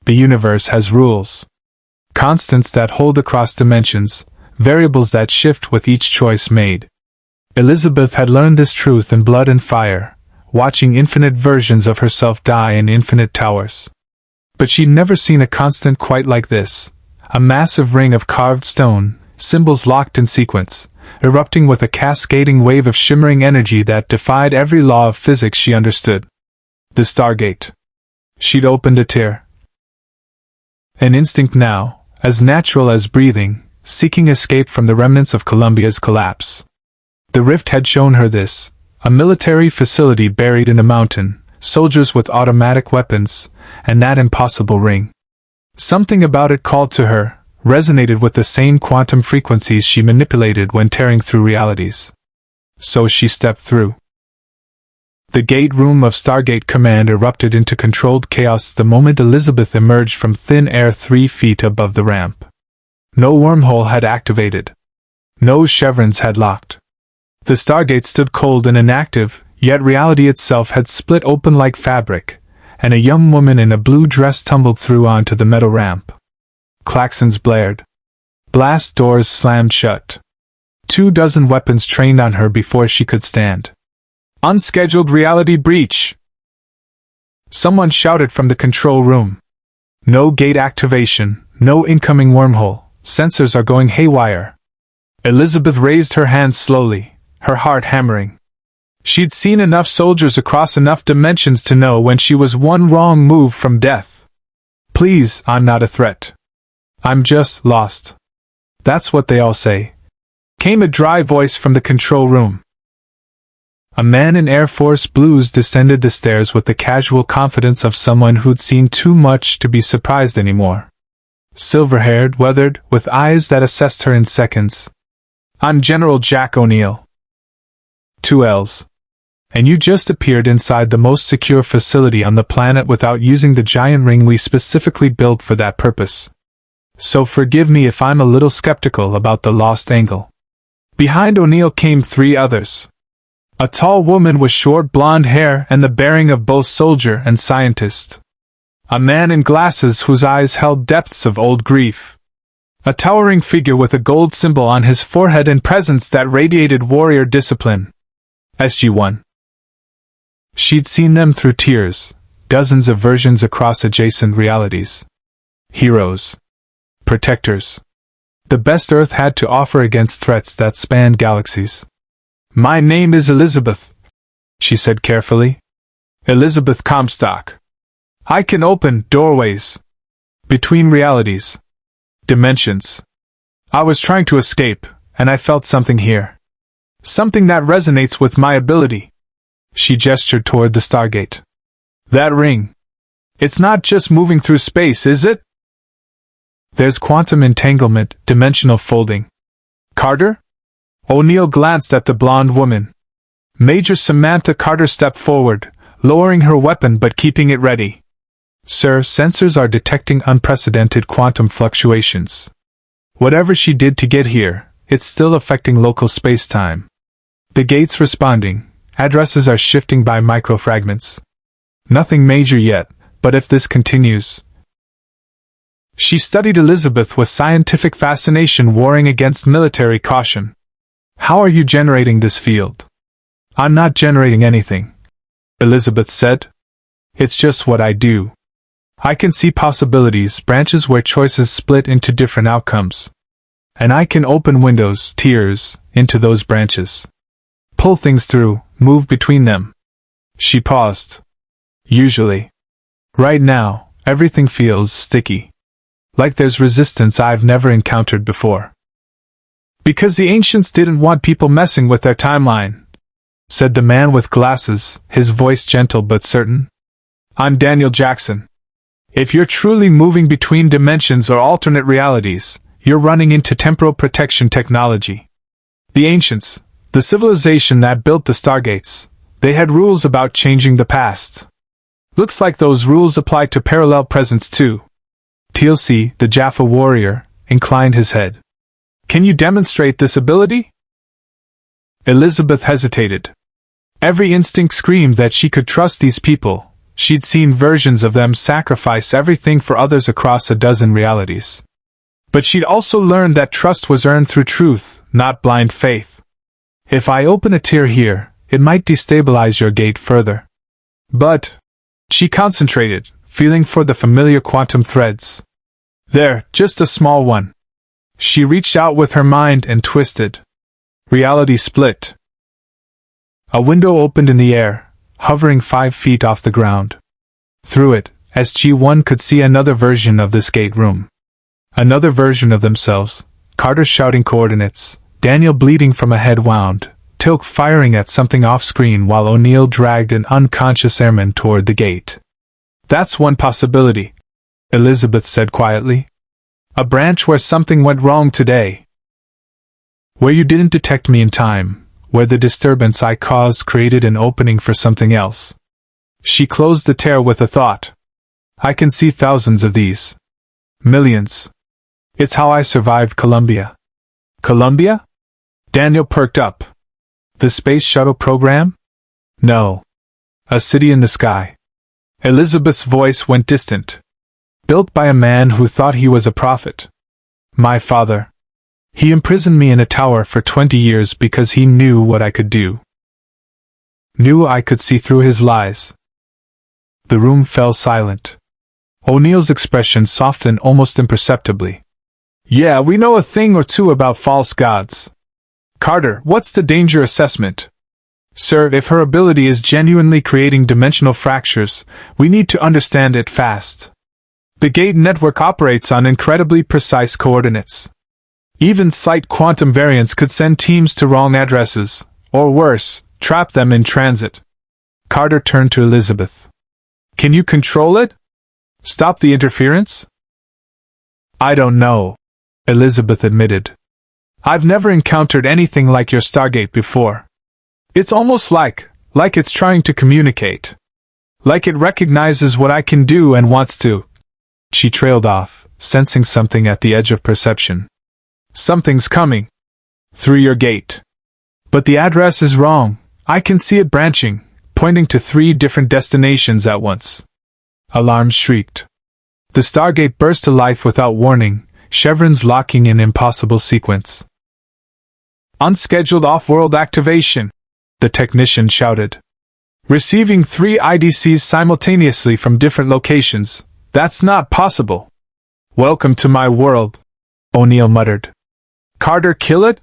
The universe has rules. Constants that hold across dimensions, variables that shift with each choice made. Elizabeth had learned this truth in Blood and Fire, watching infinite versions of herself die in infinite towers. But she'd never seen a constant quite like this, a massive ring of carved stone, symbols locked in sequence, erupting with a cascading wave of shimmering energy that defied every law of physics she understood. The Stargate. She'd opened a tear. An instinct now, as natural as breathing, seeking escape from the remnants of Columbia's collapse. The rift had shown her this, a military facility buried in a mountain, soldiers with automatic weapons, and that impossible ring. Something about it called to her, resonated with the same quantum frequencies she manipulated when tearing through realities. So she stepped through. The gate room of Stargate Command erupted into controlled chaos the moment Elizabeth emerged from thin air 3 feet above the ramp. No wormhole had activated. No chevrons had locked. The Stargate stood cold and inactive, yet reality itself had split open like fabric, and a young woman in a blue dress tumbled through onto the metal ramp. Klaxons blared. Blast doors slammed shut. 24 weapons trained on her before she could stand. Unscheduled reality breach! Someone shouted from the control room. No gate activation, no incoming wormhole, sensors are going haywire. Elizabeth raised her hands slowly, her heart hammering. She'd seen enough soldiers across enough dimensions to know when she was one wrong move from death. Please, I'm not a threat. I'm just lost. That's what they all say. Came a dry voice from the control room. A man in Air Force blues descended the stairs with the casual confidence of someone who'd seen too much to be surprised anymore. Silver-haired, weathered, with eyes that assessed her in seconds. I'm General Jack O'Neill. 2 L's. And you just appeared inside the most secure facility on the planet without using the giant ring we specifically built for that purpose. So forgive me if I'm a little skeptical about the lost angle. Behind O'Neill came 3 others. A tall woman with short blonde hair and the bearing of both soldier and scientist. A man in glasses whose eyes held depths of old grief. A towering figure with a gold symbol on his forehead and presence that radiated warrior discipline. SG-1. She'd seen them through tears, dozens of versions across adjacent realities. Heroes. Protectors. The best Earth had to offer against threats that spanned galaxies. My name is Elizabeth, she said carefully. Elizabeth Comstock. I can open doorways. Between realities. Dimensions. I was trying to escape, and I felt something here. Something that resonates with my ability. She gestured toward the Stargate. That ring. It's not just moving through space, is it? There's quantum entanglement, dimensional folding. Carter? O'Neill glanced at the blonde woman. Major Samantha Carter stepped forward, lowering her weapon but keeping it ready. Sir, sensors are detecting unprecedented quantum fluctuations. Whatever she did to get here, it's still affecting local space-time. The gate's responding. Addresses are shifting by microfragments. Nothing major yet, but if this continues... She studied Elizabeth with scientific fascination warring against military caution. How are you generating this field? I'm not generating anything, Elizabeth said. It's just what I do. I can see possibilities, branches where choices split into different outcomes. And I can open windows, tiers, into those branches. Pull things through, move between them. She paused. Usually. Right now, everything feels sticky. Like there's resistance I've never encountered before. Because the ancients didn't want people messing with their timeline, said the man with glasses, his voice gentle but certain. I'm Daniel Jackson. If you're truly moving between dimensions or alternate realities, you're running into temporal protection technology. The ancients, the civilization that built the Stargates, they had rules about changing the past. Looks like those rules apply to parallel presents too. TLC, the Jaffa warrior, inclined his head. Can you demonstrate this ability? Elizabeth hesitated. Every instinct screamed that she could trust these people. She'd seen versions of them sacrifice everything for others across a dozen realities. But she'd also learned that trust was earned through truth, not blind faith. If I open a tier here, it might destabilize your gate further. But she concentrated, feeling for the familiar quantum threads. There, just a small one. She reached out with her mind and twisted. Reality split. A window opened in the air, hovering 5 feet off the ground. Through it, SG-1 could see another version of this gate room. Another version of themselves, Carter shouting coordinates, Daniel bleeding from a head wound, Tilk firing at something off-screen while O'Neill dragged an unconscious airman toward the gate. That's one possibility, Elizabeth said quietly. A branch where something went wrong today. Where you didn't detect me in time, where the disturbance I caused created an opening for something else. She closed the tear with a thought. I can see thousands of these. Millions. It's how I survived Columbia. Columbia? Daniel perked up. The space shuttle program? No. A city in the sky. Elizabeth's voice went distant. Built by a man who thought he was a prophet. My father. He imprisoned me in a tower for 20 years because he knew what I could do. Knew I could see through his lies. The room fell silent. O'Neill's expression softened almost imperceptibly. Yeah, we know a thing or two about false gods. Carter, what's the danger assessment? Sir, if her ability is genuinely creating dimensional fractures, we need to understand it fast. The gate network operates on incredibly precise coordinates. Even slight quantum variance could send teams to wrong addresses, or worse, trap them in transit. Carter turned to Elizabeth. Can you control it? Stop the interference? I don't know, Elizabeth admitted. I've never encountered anything like your Stargate before. It's almost like it's trying to communicate. Like it recognizes what I can do and wants to. She trailed off, sensing something at the edge of perception. Something's coming. Through your gate. But the address is wrong. I can see it branching, pointing to 3 different destinations at once. Alarms shrieked. The Stargate burst to life without warning, chevrons locking in impossible sequence. Unscheduled off-world activation, the technician shouted. Receiving 3 IDCs simultaneously from different locations. That's not possible. Welcome to my world, O'Neill muttered. Carter, kill it?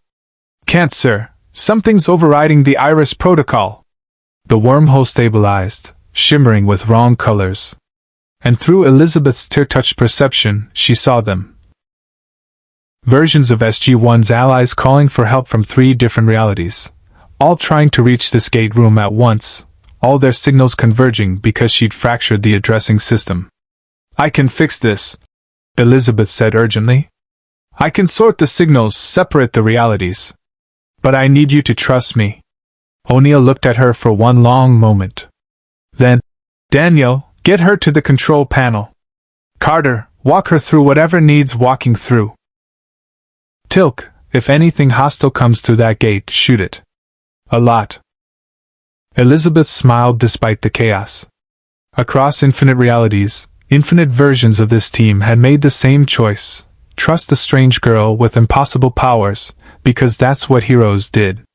Can't, sir. Something's overriding the Iris protocol. The wormhole stabilized, shimmering with wrong colors. And through Elizabeth's tear-touched perception, she saw them. Versions of SG-1's allies calling for help from 3 different realities, all trying to reach this gate room at once, all their signals converging because she'd fractured the addressing system. I can fix this, Elizabeth said urgently. I can sort the signals, separate the realities. But I need you to trust me. O'Neill looked at her for one long moment. Then, Daniel, get her to the control panel. Carter, walk her through whatever needs walking through. Tilk, if anything hostile comes through that gate, shoot it. A lot. Elizabeth smiled despite the chaos. Across infinite realities, infinite versions of this team had made the same choice. Trust the strange girl with impossible powers, because that's what heroes did.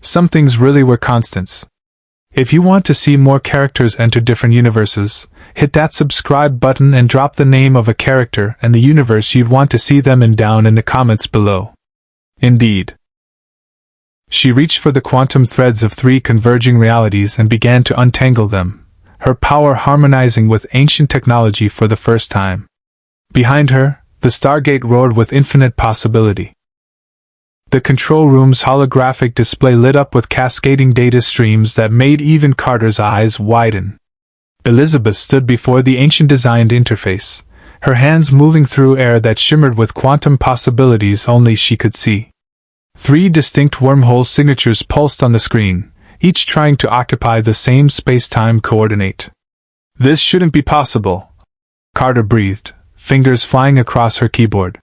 Some things really were constants. If you want to see more characters enter different universes, hit that subscribe button and drop the name of a character and the universe you'd want to see them in down in the comments below. Indeed. She reached for the quantum threads of 3 converging realities and began to untangle them, her power harmonizing with ancient technology for the first time. Behind her, the Stargate roared with infinite possibility. The control room's holographic display lit up with cascading data streams that made even Carter's eyes widen. Elizabeth stood before the ancient-designed interface, her hands moving through air that shimmered with quantum possibilities only she could see. 3 distinct wormhole signatures pulsed on the screen, each trying to occupy the same space-time coordinate. This shouldn't be possible, Carter breathed, fingers flying across her keyboard.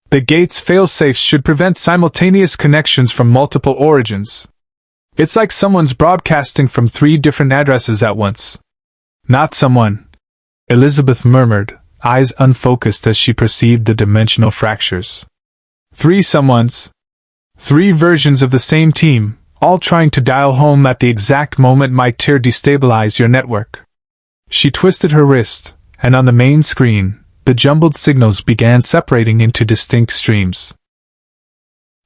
The gate's failsafes should prevent simultaneous connections from multiple origins. It's like someone's broadcasting from 3 different addresses at once. Not someone, Elizabeth murmured, eyes unfocused as she perceived the dimensional fractures. 3 someones. 3 versions of the same team, all trying to dial home at the exact moment might destabilize your network. She twisted her wrist, and on the main screen, the jumbled signals began separating into distinct streams.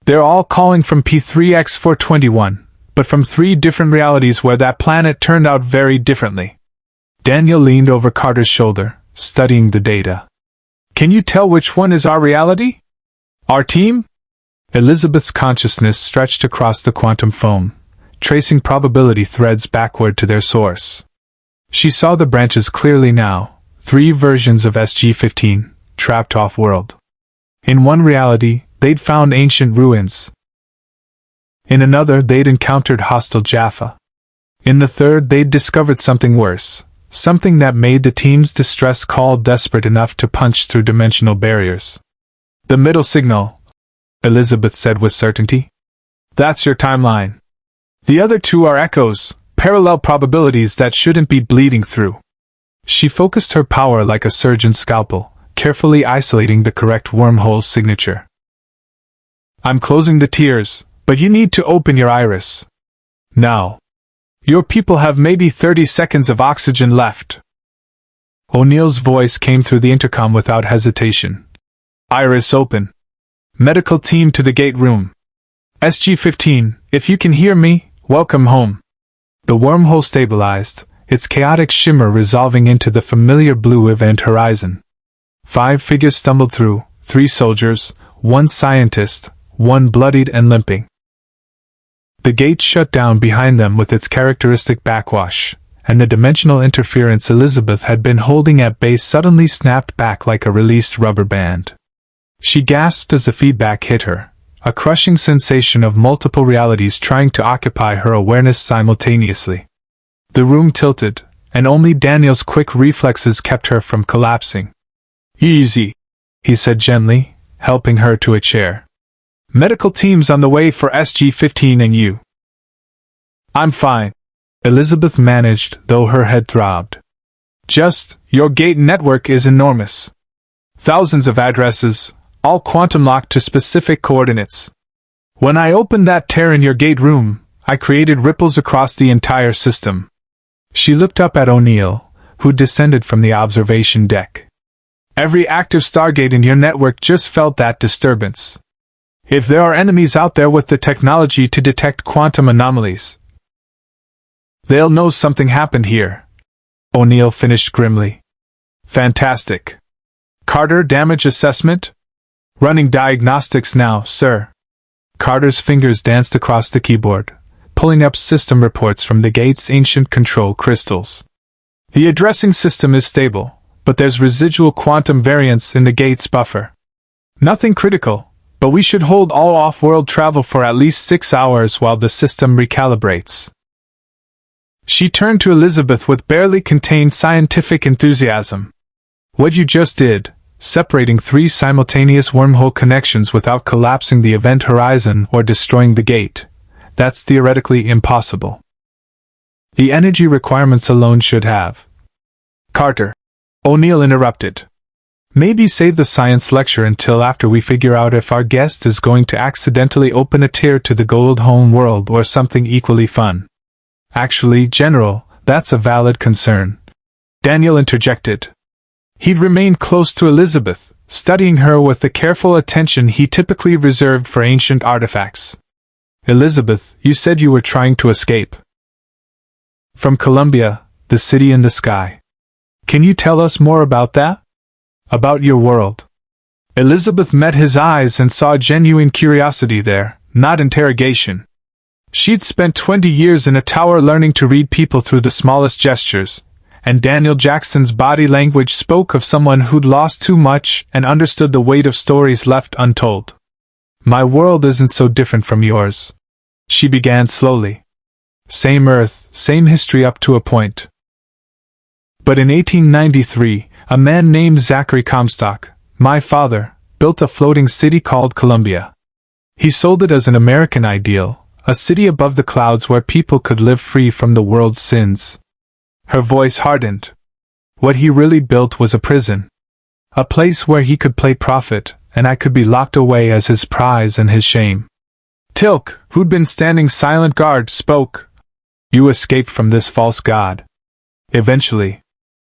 They're all calling from P3X421, but from 3 different realities where that planet turned out very differently. Daniel leaned over Carter's shoulder, studying the data. Can you tell which one is our reality? Our team? Elizabeth's consciousness stretched across the quantum foam, tracing probability threads backward to their source. She saw the branches clearly now, 3 versions of SG-15, trapped off-world. In one reality, they'd found ancient ruins. In another, they'd encountered hostile Jaffa. In the third, they'd discovered something worse, something that made the team's distress call desperate enough to punch through dimensional barriers. The middle signal, Elizabeth said with certainty. That's your timeline. The other 2 are echoes, parallel probabilities that shouldn't be bleeding through. She focused her power like a surgeon's scalpel, carefully isolating the correct wormhole signature. I'm closing the tears, but you need to open your iris. Now. Your people have maybe 30 seconds of oxygen left. O'Neill's voice came through the intercom without hesitation. Iris open. Medical team to the gate room. SG-15, if you can hear me, welcome home. The wormhole stabilized, its chaotic shimmer resolving into the familiar blue event horizon. 5 figures stumbled through, 3 soldiers, 1 scientist, 1 bloodied and limping. The gate shut down behind them with its characteristic backwash, and the dimensional interference Elizabeth had been holding at bay suddenly snapped back like a released rubber band. She gasped as the feedback hit her, a crushing sensation of multiple realities trying to occupy her awareness simultaneously. The room tilted, and only Daniel's quick reflexes kept her from collapsing. Easy, he said gently, helping her to a chair. Medical team's on the way for SG-15 and you. I'm fine, Elizabeth managed, though her head throbbed. Just, your gate network is enormous. Thousands of addresses, all quantum locked to specific coordinates. When I opened that tear in your gate room, I created ripples across the entire system. She looked up at O'Neill, who descended from the observation deck. Every active Stargate in your network just felt that disturbance. If there are enemies out there with the technology to detect quantum anomalies, they'll know something happened here. O'Neill finished grimly. Fantastic. Carter, damage assessment? Running diagnostics now, sir. Carter's fingers danced across the keyboard, pulling up system reports from the gate's ancient control crystals. The addressing system is stable, but there's residual quantum variance in the gate's buffer. Nothing critical, but we should hold all off-world travel for at least 6 hours while the system recalibrates. She turned to Elizabeth with barely contained scientific enthusiasm. What you just did, separating 3 simultaneous wormhole connections without collapsing the event horizon or destroying the gate, that's theoretically impossible. The energy requirements alone should have. Carter. O'Neill interrupted. Maybe save the science lecture until after we figure out if our guest is going to accidentally open a tear to the gold home world or something equally fun. Actually, General, that's a valid concern. Daniel interjected. He'd remained close to Elizabeth, studying her with the careful attention he typically reserved for ancient artifacts. Elizabeth, you said you were trying to escape. From Columbia, the city in the sky. Can you tell us more about that? About your world. Elizabeth met his eyes and saw genuine curiosity there, not interrogation. She'd spent 20 years in a tower learning to read people through the smallest gestures, and Daniel Jackson's body language spoke of someone who'd lost too much and understood the weight of stories left untold. My world isn't so different from yours. She began slowly. Same Earth, same history up to a point. But in 1893, a man named Zachary Comstock, my father, built a floating city called Columbia. He sold it as an American ideal, a city above the clouds where people could live free from the world's sins. Her voice hardened. What he really built was a prison. A place where he could play prophet, and I could be locked away as his prize and his shame. Tilk, who'd been standing silent guard, spoke. You escaped from this false god. Eventually.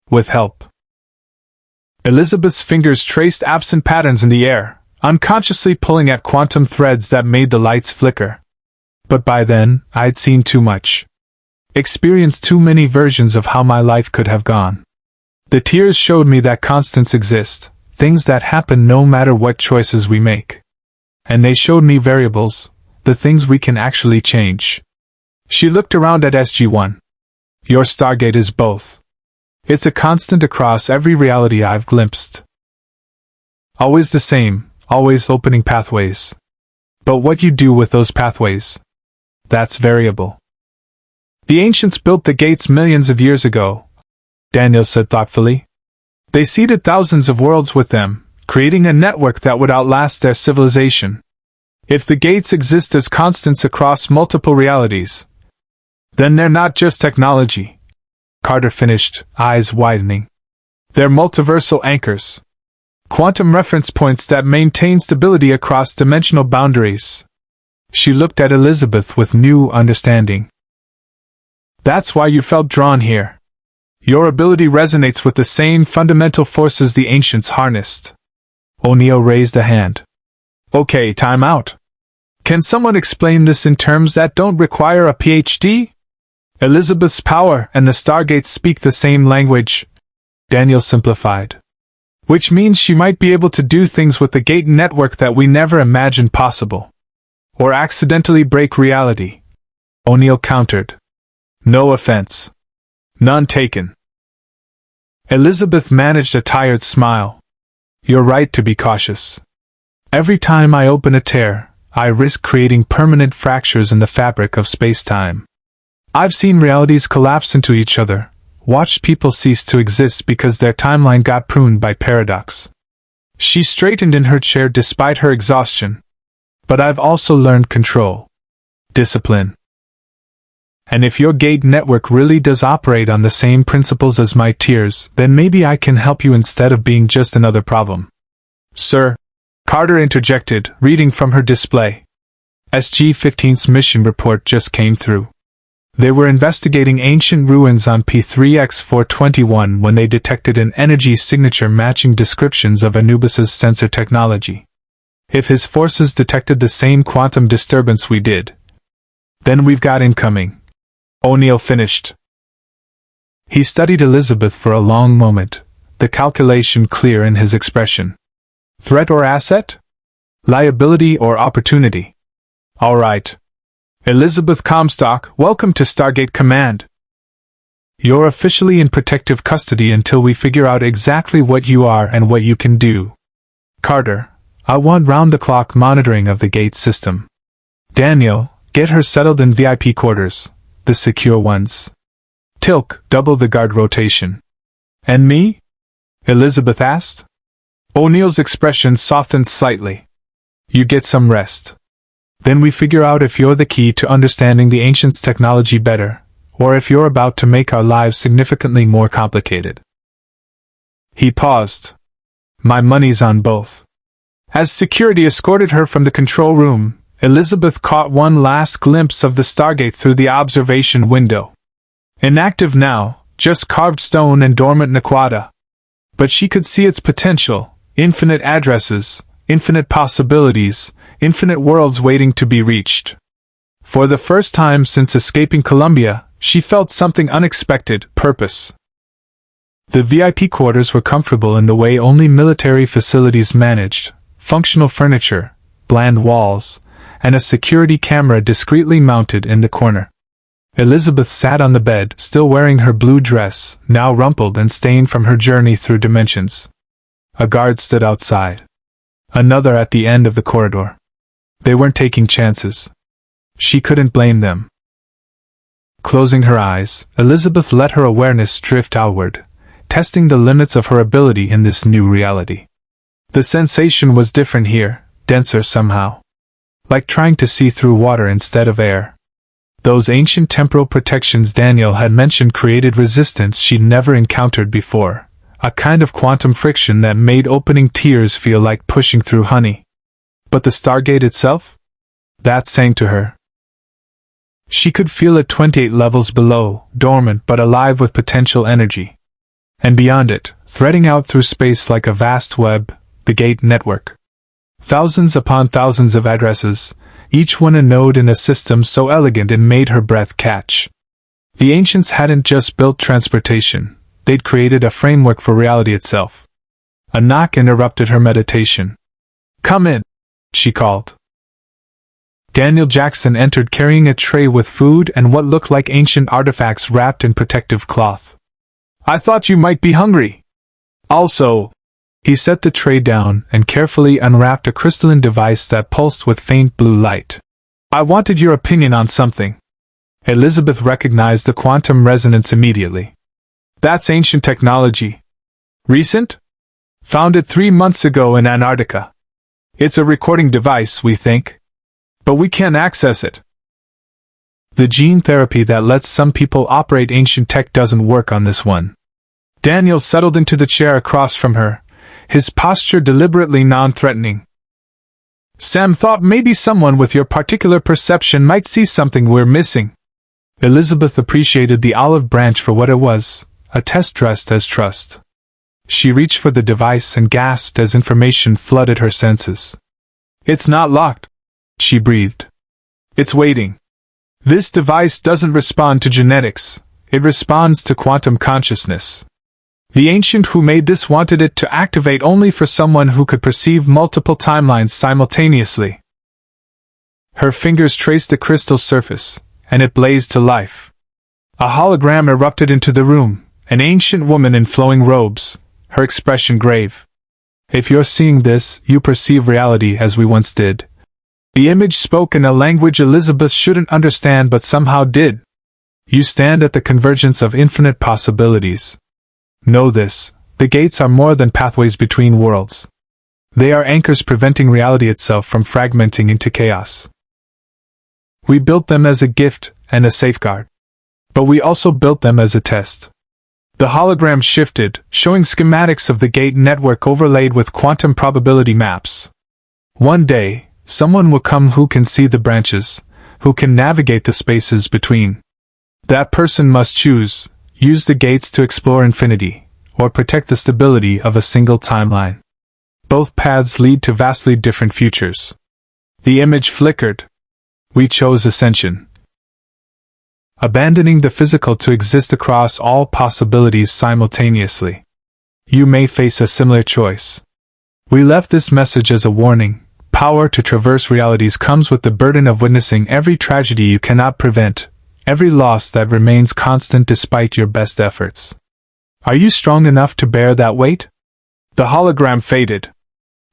With help. Elizabeth's fingers traced absent patterns in the air, unconsciously pulling at quantum threads that made the lights flicker. But by then, I'd seen too much. Experienced too many versions of how my life could have gone. The tears showed me that constants exist, things that happen no matter what choices we make. And they showed me variables, the things we can actually change. She looked around at SG-1. Your Stargate is both. It's a constant across every reality I've glimpsed. Always the same, always opening pathways. But what you do with those pathways, that's variable. The ancients built the gates millions of years ago, Daniel said thoughtfully. They seeded thousands of worlds with them, creating a network that would outlast their civilization. If the gates exist as constants across multiple realities, then they're not just technology, Carter finished, eyes widening. They're multiversal anchors. Quantum reference points that maintain stability across dimensional boundaries. She looked at Elizabeth with new understanding. That's why you felt drawn here. Your ability resonates with the same fundamental forces the ancients harnessed. O'Neill raised a hand. Okay, time out. Can someone explain this in terms that don't require a PhD? Elizabeth's power and the Stargate speak the same language, Daniel simplified. Which means she might be able to do things with the gate network that we never imagined possible. Or accidentally break reality, O'Neill countered. No offense. None taken. Elizabeth managed a tired smile. You're right to be cautious. Every time I open a tear, I risk creating permanent fractures in the fabric of space-time. I've seen realities collapse into each other, watched people cease to exist because their timeline got pruned by paradox. She straightened in her chair despite her exhaustion. But I've also learned control. Discipline. And if your gate network really does operate on the same principles as my tears, then maybe I can help you instead of being just another problem. Sir, Carter interjected, reading from her display. SG-15's mission report just came through. They were investigating ancient ruins on P3X421 when they detected an energy signature matching descriptions of Anubis's sensor technology. If his forces detected the same quantum disturbance we did, then we've got incoming. O'Neill finished. He studied Elizabeth for a long moment, the calculation clear in his expression. Threat or asset? Liability or opportunity? All right. Elizabeth Comstock, welcome to Stargate Command. You're officially in protective custody until we figure out exactly what you are and what you can do. Carter, I want round-the-clock monitoring of the gate system. Daniel, get her settled in VIP quarters, the secure ones. Tilk, double the guard rotation. And me? Elizabeth asked. O'Neill's expression softened slightly. You get some rest. Then we figure out if you're the key to understanding the ancients' technology better, or if you're about to make our lives significantly more complicated. He paused. My money's on both. As security escorted her from the control room, Elizabeth caught one last glimpse of the Stargate through the observation window. Inactive now, just carved stone and dormant Naquata. But she could see its potential, infinite addresses, infinite possibilities, infinite worlds waiting to be reached. For the first time since escaping Columbia, she felt something unexpected, purpose. The VIP quarters were comfortable in the way only military facilities managed, functional furniture, bland walls, and a security camera discreetly mounted in the corner. Elizabeth sat on the bed, still wearing her blue dress, now rumpled and stained from her journey through dimensions. A guard stood outside. Another at the end of the corridor. They weren't taking chances. She couldn't blame them. Closing her eyes, Elizabeth let her awareness drift outward, testing the limits of her ability in this new reality. The sensation was different here, denser somehow. Like trying to see through water instead of air. Those ancient temporal protections Daniel had mentioned created resistance she'd never encountered before, a kind of quantum friction that made opening tears feel like pushing through honey. But the Stargate itself? That sang to her. She could feel it 28 levels below, dormant but alive with potential energy. And beyond it, threading out through space like a vast web, the Gate network. Thousands upon thousands of addresses, each one a node in a system so elegant it made her breath catch. The ancients hadn't just built transportation, they'd created a framework for reality itself. A knock interrupted her meditation. "Come in," she called. Daniel Jackson entered carrying a tray with food and what looked like ancient artifacts wrapped in protective cloth. "I thought you might be hungry. Also," he set the tray down and carefully unwrapped a crystalline device that pulsed with faint blue light. "I wanted your opinion on something." Elizabeth recognized the quantum resonance immediately. "That's ancient technology." "Recent?" "Found it 3 months ago in Antarctica. It's a recording device, we think. But we can't access it." "The gene therapy that lets some people operate ancient tech doesn't work on this one." Daniel settled into the chair across from her, his posture deliberately non-threatening. "Sam thought maybe someone with your particular perception might see something we're missing." Elizabeth appreciated the olive branch for what it was, a test dressed as trust. She reached for the device and gasped as information flooded her senses. "It's not locked," she breathed. "It's waiting. This device doesn't respond to genetics, it responds to quantum consciousness. The ancient who made this wanted it to activate only for someone who could perceive multiple timelines simultaneously." Her fingers traced the crystal's surface, and it blazed to life. A hologram erupted into the room, an ancient woman in flowing robes, her expression grave. "If you're seeing this, you perceive reality as we once did." The image spoke in a language Elizabeth shouldn't understand but somehow did. "You stand at the convergence of infinite possibilities. Know this, the gates are more than pathways between worlds. They are anchors preventing reality itself from fragmenting into chaos. We built them as a gift and a safeguard. But we also built them as a test." The hologram shifted, showing schematics of the gate network overlaid with quantum probability maps. "One day, someone will come who can see the branches, who can navigate the spaces between. That person must choose, use the gates to explore infinity, or protect the stability of a single timeline. Both paths lead to vastly different futures." The image flickered. "We chose ascension. Abandoning the physical to exist across all possibilities simultaneously. You may face a similar choice. We left this message as a warning. Power to traverse realities comes with the burden of witnessing every tragedy you cannot prevent, every loss that remains constant despite your best efforts. Are you strong enough to bear that weight?" The hologram faded.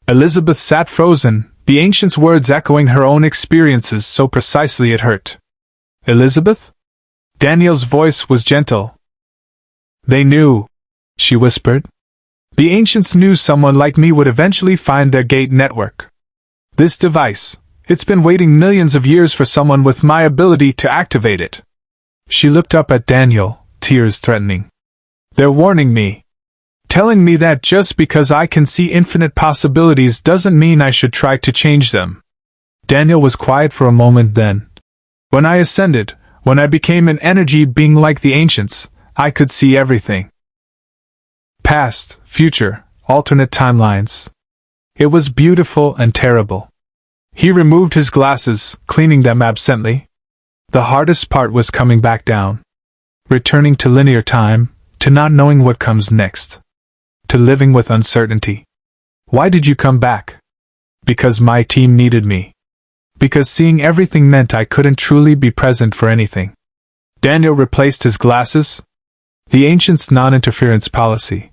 Elizabeth sat frozen, the ancient's words echoing her own experiences so precisely it hurt. "Elizabeth?" Daniel's voice was gentle. "They knew," she whispered. "The ancients knew someone like me would eventually find their gate network. This device, it's been waiting millions of years for someone with my ability to activate it." She looked up at Daniel, tears threatening. "They're warning me. Telling me that just because I can see infinite possibilities doesn't mean I should try to change them." Daniel was quiet for a moment then. "When I ascended, when I became an energy being like the ancients, I could see everything. Past, future, alternate timelines. It was beautiful and terrible." He removed his glasses, cleaning them absently. "The hardest part was coming back down. Returning to linear time, to not knowing what comes next. To living with uncertainty." "Why did you come back?" "Because my team needed me. Because seeing everything meant I couldn't truly be present for anything." Daniel replaced his glasses. The ancients' non-interference policy.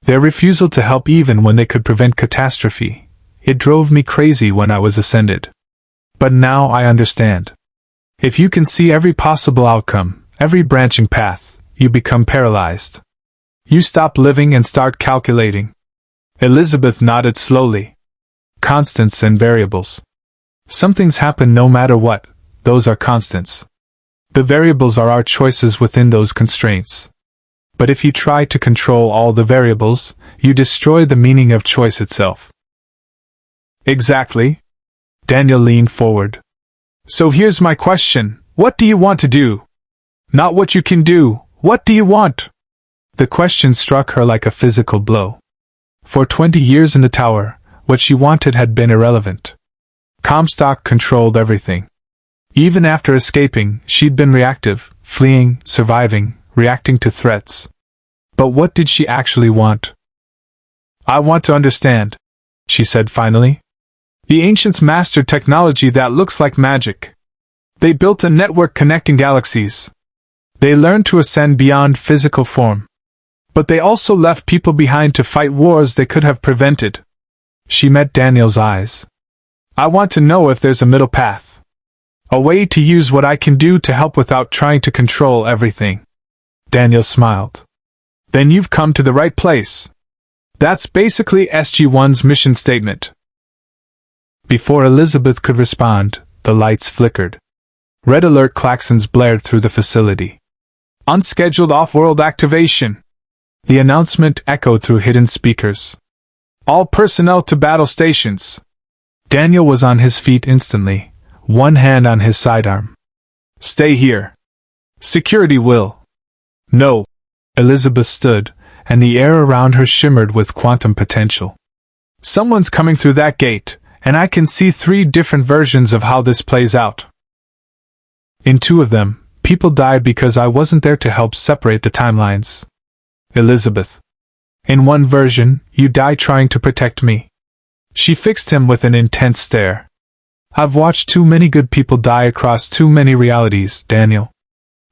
Their refusal to help even when they could prevent catastrophe. It drove me crazy when I was ascended. But now I understand. If you can see every possible outcome, every branching path, you become paralyzed. You stop living and start calculating. Elizabeth nodded slowly. "Constants and variables. Some things happen no matter what, those are constants. The variables are our choices within those constraints. But if you try to control all the variables, you destroy the meaning of choice itself. Exactly. Daniel leaned forward. So here's my question. What do you want to do? Not what you can do. What do you want? The question struck her like a physical blow. For 20 years in the tower, what she wanted had been irrelevant. Comstock controlled everything. Even after escaping, she'd been reactive, fleeing, surviving, reacting to threats. But what did she actually want? I want to understand, she said finally. The ancients mastered technology that looks like magic. They built a network connecting galaxies. They learned to ascend beyond physical form. But they also left people behind to fight wars they could have prevented. She met Daniel's eyes. I want to know if there's a middle path. A way to use what I can do to help without trying to control everything. Daniel smiled. Then you've come to the right place. That's basically SG-1's mission statement. Before Elizabeth could respond, the lights flickered. Red alert klaxons blared through the facility. Unscheduled off-world activation. The announcement echoed through hidden speakers. All personnel to battle stations. Daniel was on his feet instantly, one hand on his sidearm. Stay here. Security will. No. Elizabeth stood, and the air around her shimmered with quantum potential. Someone's coming through that gate, and I can see 3 different versions of how this plays out. In 2 of them, people died because I wasn't there to help separate the timelines. Elizabeth. In 1 version, you die trying to protect me. She fixed him with an intense stare. I've watched too many good people die across too many realities, Daniel.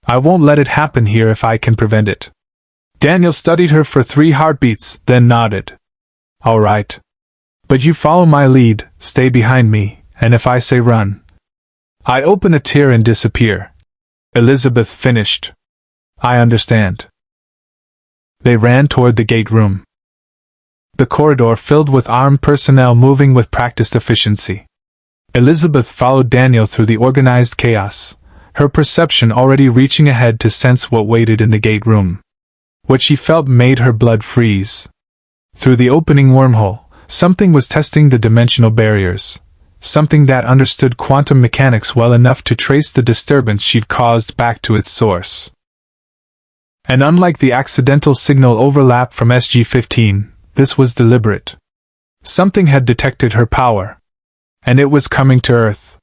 I won't let it happen here if I can prevent it. Daniel studied her for 3 heartbeats, then nodded. All right. But you follow my lead, stay behind me, and if I say run, I open a tear and disappear. Elizabeth finished. I understand. They ran toward the gate room. The corridor filled with armed personnel moving with practiced efficiency. Elizabeth followed Daniel through the organized chaos, her perception already reaching ahead to sense what waited in the gate room. What she felt made her blood freeze. Through the opening wormhole, something was testing the dimensional barriers, something that understood quantum mechanics well enough to trace the disturbance she'd caused back to its source. And unlike the accidental signal overlap from SG-15, this was deliberate. Something had detected her power, and it was coming to Earth.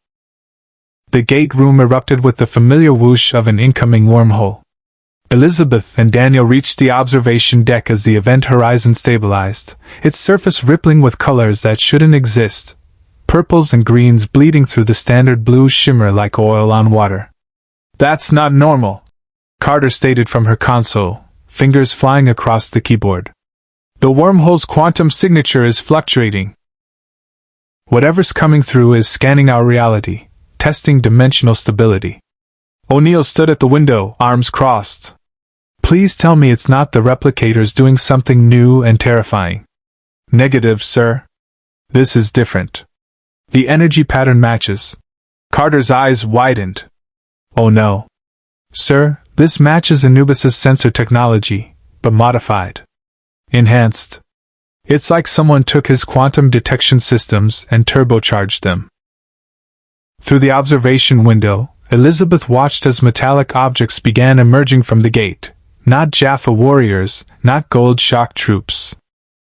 The gate room erupted with the familiar whoosh of an incoming wormhole. Elizabeth and Daniel reached the observation deck as the event horizon stabilized, its surface rippling with colors that shouldn't exist, purples and greens bleeding through the standard blue shimmer like oil on water. That's not normal, Carter stated from her console, fingers flying across the keyboard. The wormhole's quantum signature is fluctuating. Whatever's coming through is scanning our reality, testing dimensional stability. O'Neill stood at the window, arms crossed. Please tell me it's not the replicators doing something new and terrifying. Negative, sir. This is different. The energy pattern matches. Carter's eyes widened. Oh no. Sir, this matches Anubis's sensor technology, but modified. Enhanced. It's like someone took his quantum detection systems and turbocharged them. Through the observation window, Elizabeth watched as metallic objects began emerging from the gate. Not Jaffa warriors, not gold shock troops.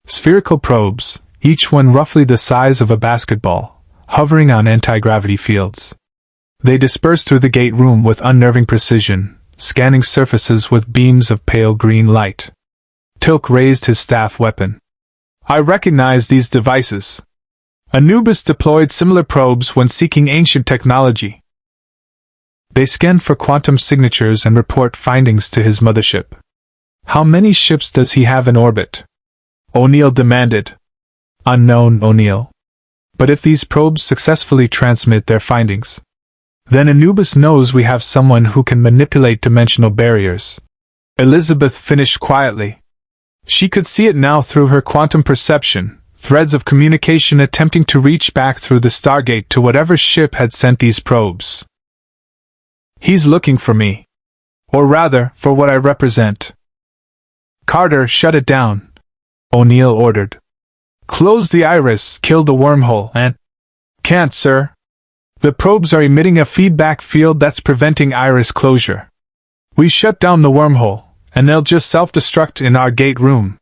Spherical probes, each one roughly the size of a basketball, hovering on anti-gravity fields. They dispersed through the gate room with unnerving precision, scanning surfaces with beams of pale green light. Tilk raised his staff weapon. I recognize these devices. Anubis deployed similar probes when seeking ancient technology. They scan for quantum signatures and report findings to his mothership. How many ships does he have in orbit? O'Neill demanded. Unknown, O'Neill. But if these probes successfully transmit their findings, then Anubis knows we have someone who can manipulate dimensional barriers. Elizabeth finished quietly. She could see it now through her quantum perception, threads of communication attempting to reach back through the Stargate to whatever ship had sent these probes. He's looking for me. Or rather, for what I represent. Carter, shut it down, O'Neill ordered. Close the iris, kill the wormhole, and... Can't, sir. The probes are emitting a feedback field that's preventing iris closure. We shut down the wormhole, and they'll just self-destruct in our gate room.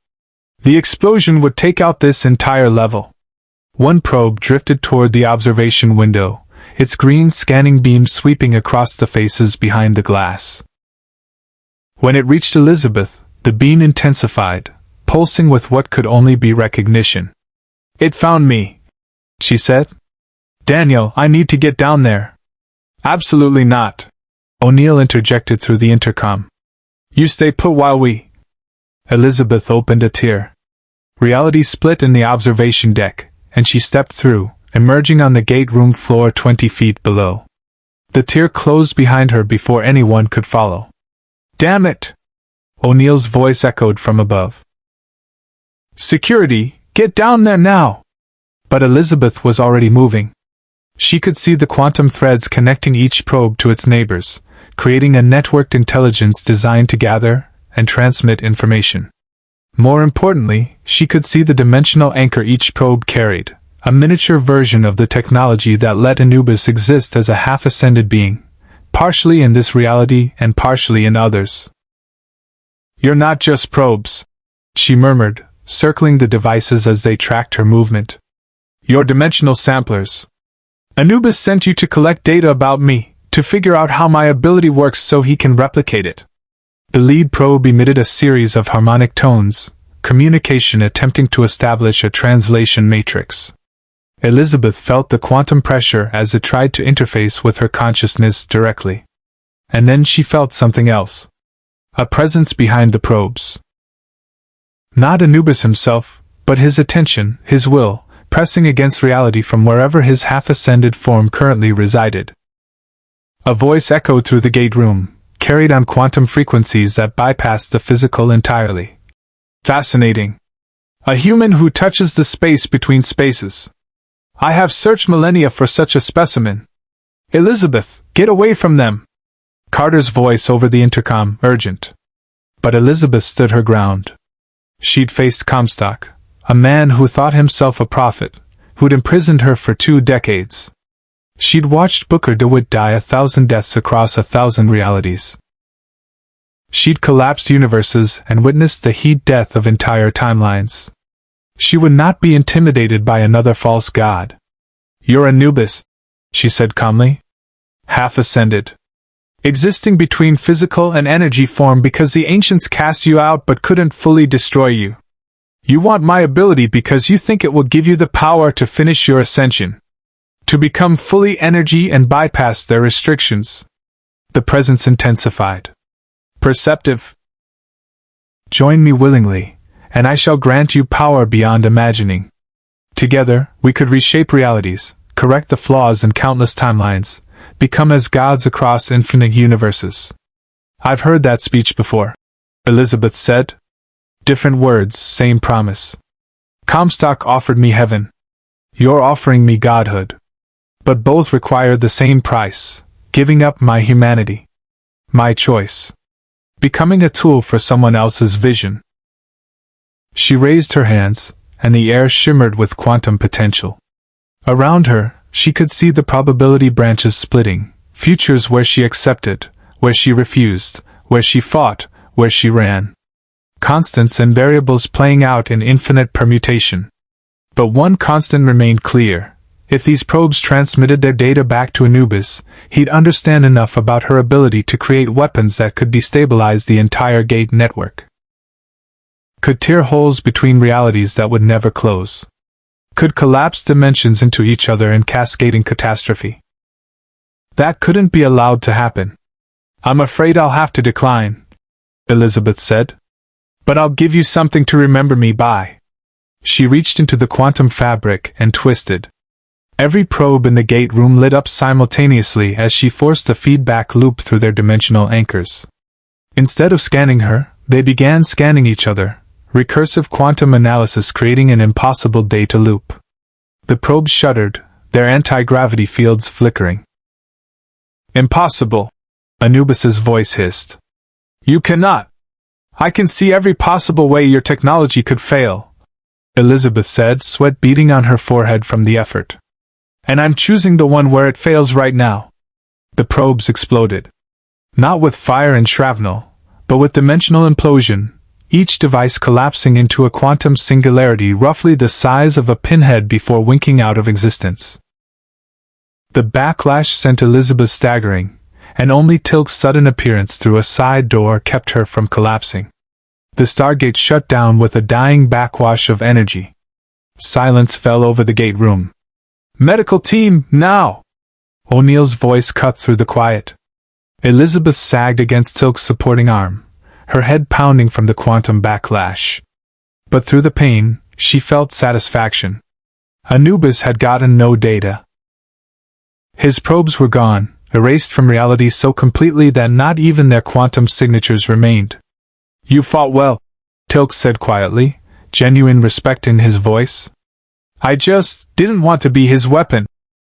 The explosion would take out this entire level. One probe drifted toward the observation window, its green scanning beam sweeping across the faces behind the glass. When it reached Elizabeth, the beam intensified, pulsing with what could only be recognition. It found me, she said. Daniel, I need to get down there. Absolutely not, O'Neill interjected through the intercom. You stay put while we... Elizabeth opened a tear. Reality split in the observation deck, and she stepped through, emerging on the gate room floor 20 feet below. The tear closed behind her before anyone could follow. Damn it! O'Neill's voice echoed from above. Security, get down there now! But Elizabeth was already moving. She could see the quantum threads connecting each probe to its neighbors, creating a networked intelligence designed to gather and transmit information. More importantly, she could see the dimensional anchor each probe carried, a miniature version of the technology that let Anubis exist as a half-ascended being, partially in this reality and partially in others. You're not just probes, she murmured, circling the devices as they tracked her movement. You're dimensional samplers. Anubis sent you to collect data about me, to figure out how my ability works so he can replicate it. The lead probe emitted a series of harmonic tones, communication attempting to establish a translation matrix. Elizabeth felt the quantum pressure as it tried to interface with her consciousness directly. And then she felt something else. A presence behind the probes. Not Anubis himself, but his attention, his will, pressing against reality from wherever his half-ascended form currently resided. A voice echoed through the gate room, carried on quantum frequencies that bypassed the physical entirely. Fascinating. A human who touches the space between spaces. I have searched millennia for such a specimen. Elizabeth, get away from them! Carter's voice over the intercom, urgent. But Elizabeth stood her ground. She'd faced Comstock, a man who thought himself a prophet, who'd imprisoned her for 2 decades. She'd watched Booker DeWitt die 1,000 deaths across 1,000 realities. She'd collapsed universes and witnessed the heat death of entire timelines. She would not be intimidated by another false god. You're Anubis, she said calmly. Half-ascended. Existing between physical and energy form because the ancients cast you out but couldn't fully destroy you. You want my ability because you think it will give you the power to finish your ascension. To become fully energy and bypass their restrictions. The presence intensified. Perceptive. Join me willingly, and I shall grant you power beyond imagining. Together, we could reshape realities, correct the flaws in countless timelines, become as gods across infinite universes. I've heard that speech before, Elizabeth said. Different words, same promise. Comstock offered me heaven. You're offering me godhood. But both require the same price, giving up my humanity. My choice. Becoming a tool for someone else's vision. She raised her hands, and the air shimmered with quantum potential. Around her, she could see the probability branches splitting, futures where she accepted, where she refused, where she fought, where she ran. Constants and variables playing out in infinite permutation. But one constant remained clear. If these probes transmitted their data back to Anubis, he'd understand enough about her ability to create weapons that could destabilize the entire gate network. Could tear holes between realities that would never close. Could collapse dimensions into each other in cascading catastrophe. That couldn't be allowed to happen. I'm afraid I'll have to decline, Elizabeth said. But I'll give you something to remember me by. She reached into the quantum fabric and twisted. Every probe in the gate room lit up simultaneously as she forced the feedback loop through their dimensional anchors. Instead of scanning her, they began scanning each other, recursive quantum analysis creating an impossible data loop. The probes shuddered, their anti-gravity fields flickering. Impossible, Anubis's voice hissed. You cannot. I can see every possible way your technology could fail, Elizabeth said, sweat beading on her forehead from the effort. And I'm choosing the one where it fails right now. The probes exploded. Not with fire and shrapnel, but with dimensional implosion, each device collapsing into a quantum singularity roughly the size of a pinhead before winking out of existence. The backlash sent Elizabeth staggering, and only Tilk's sudden appearance through a side door kept her from collapsing. The Stargate shut down with a dying backwash of energy. Silence fell over the gate room. Medical team, now! O'Neill's voice cut through the quiet. Elizabeth sagged against Tilk's supporting arm, her head pounding from the quantum backlash. But through the pain, she felt satisfaction. Anubis had gotten no data. His probes were gone, erased from reality so completely that not even their quantum signatures remained. You fought well, Tilk said quietly, genuine respect in his voice. I just didn't want to be his weapon,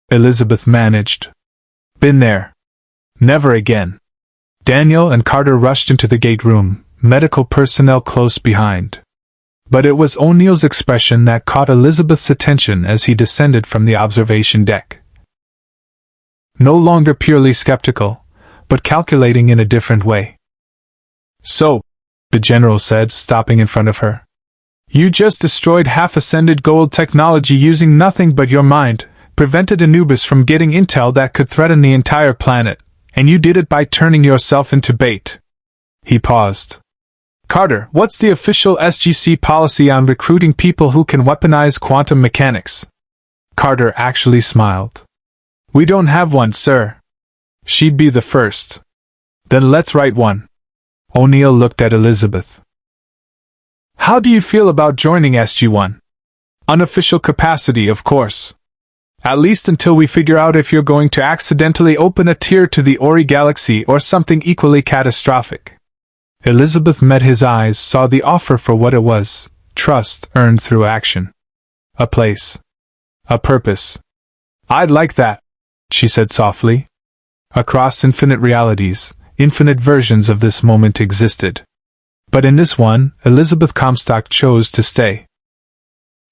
Elizabeth managed. Been there. Never again. Daniel and Carter rushed into the gate room, medical personnel close behind. But it was O'Neill's expression that caught Elizabeth's attention as he descended from the observation deck. No longer purely skeptical, but calculating in a different way. So, the general said, stopping in front of her. You just destroyed half-ascended gold technology using nothing but your mind, prevented Anubis from getting intel that could threaten the entire planet, and you did it by turning yourself into bait. He paused. Carter, what's the official SGC policy on recruiting people who can weaponize quantum mechanics? Carter actually smiled. We don't have one, sir. She'd be the first. Then let's write one. O'Neill looked at Elizabeth. How do you feel about joining SG-1? Unofficial capacity, of course. At least until we figure out if you're going to accidentally open a tier to the Ori galaxy or something equally catastrophic. Elizabeth met his eyes, saw the offer for what it was, trust earned through action. A place. A purpose. I'd like that, she said softly. Across infinite realities, infinite versions of this moment existed. But in this one, Elizabeth Comstock chose to stay.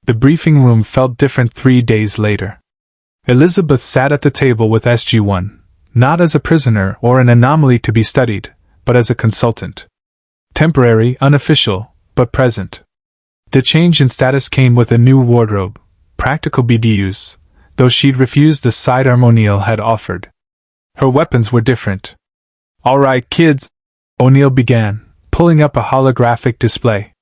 The briefing room felt different 3 days later. Elizabeth sat at the table with SG-1, not as a prisoner or an anomaly to be studied, but as a consultant. Temporary, unofficial, but present. The change in status came with a new wardrobe, practical BDUs, though she'd refused the sidearm O'Neill had offered. Her weapons were different. All right, kids, O'Neill began, pulling up a holographic display.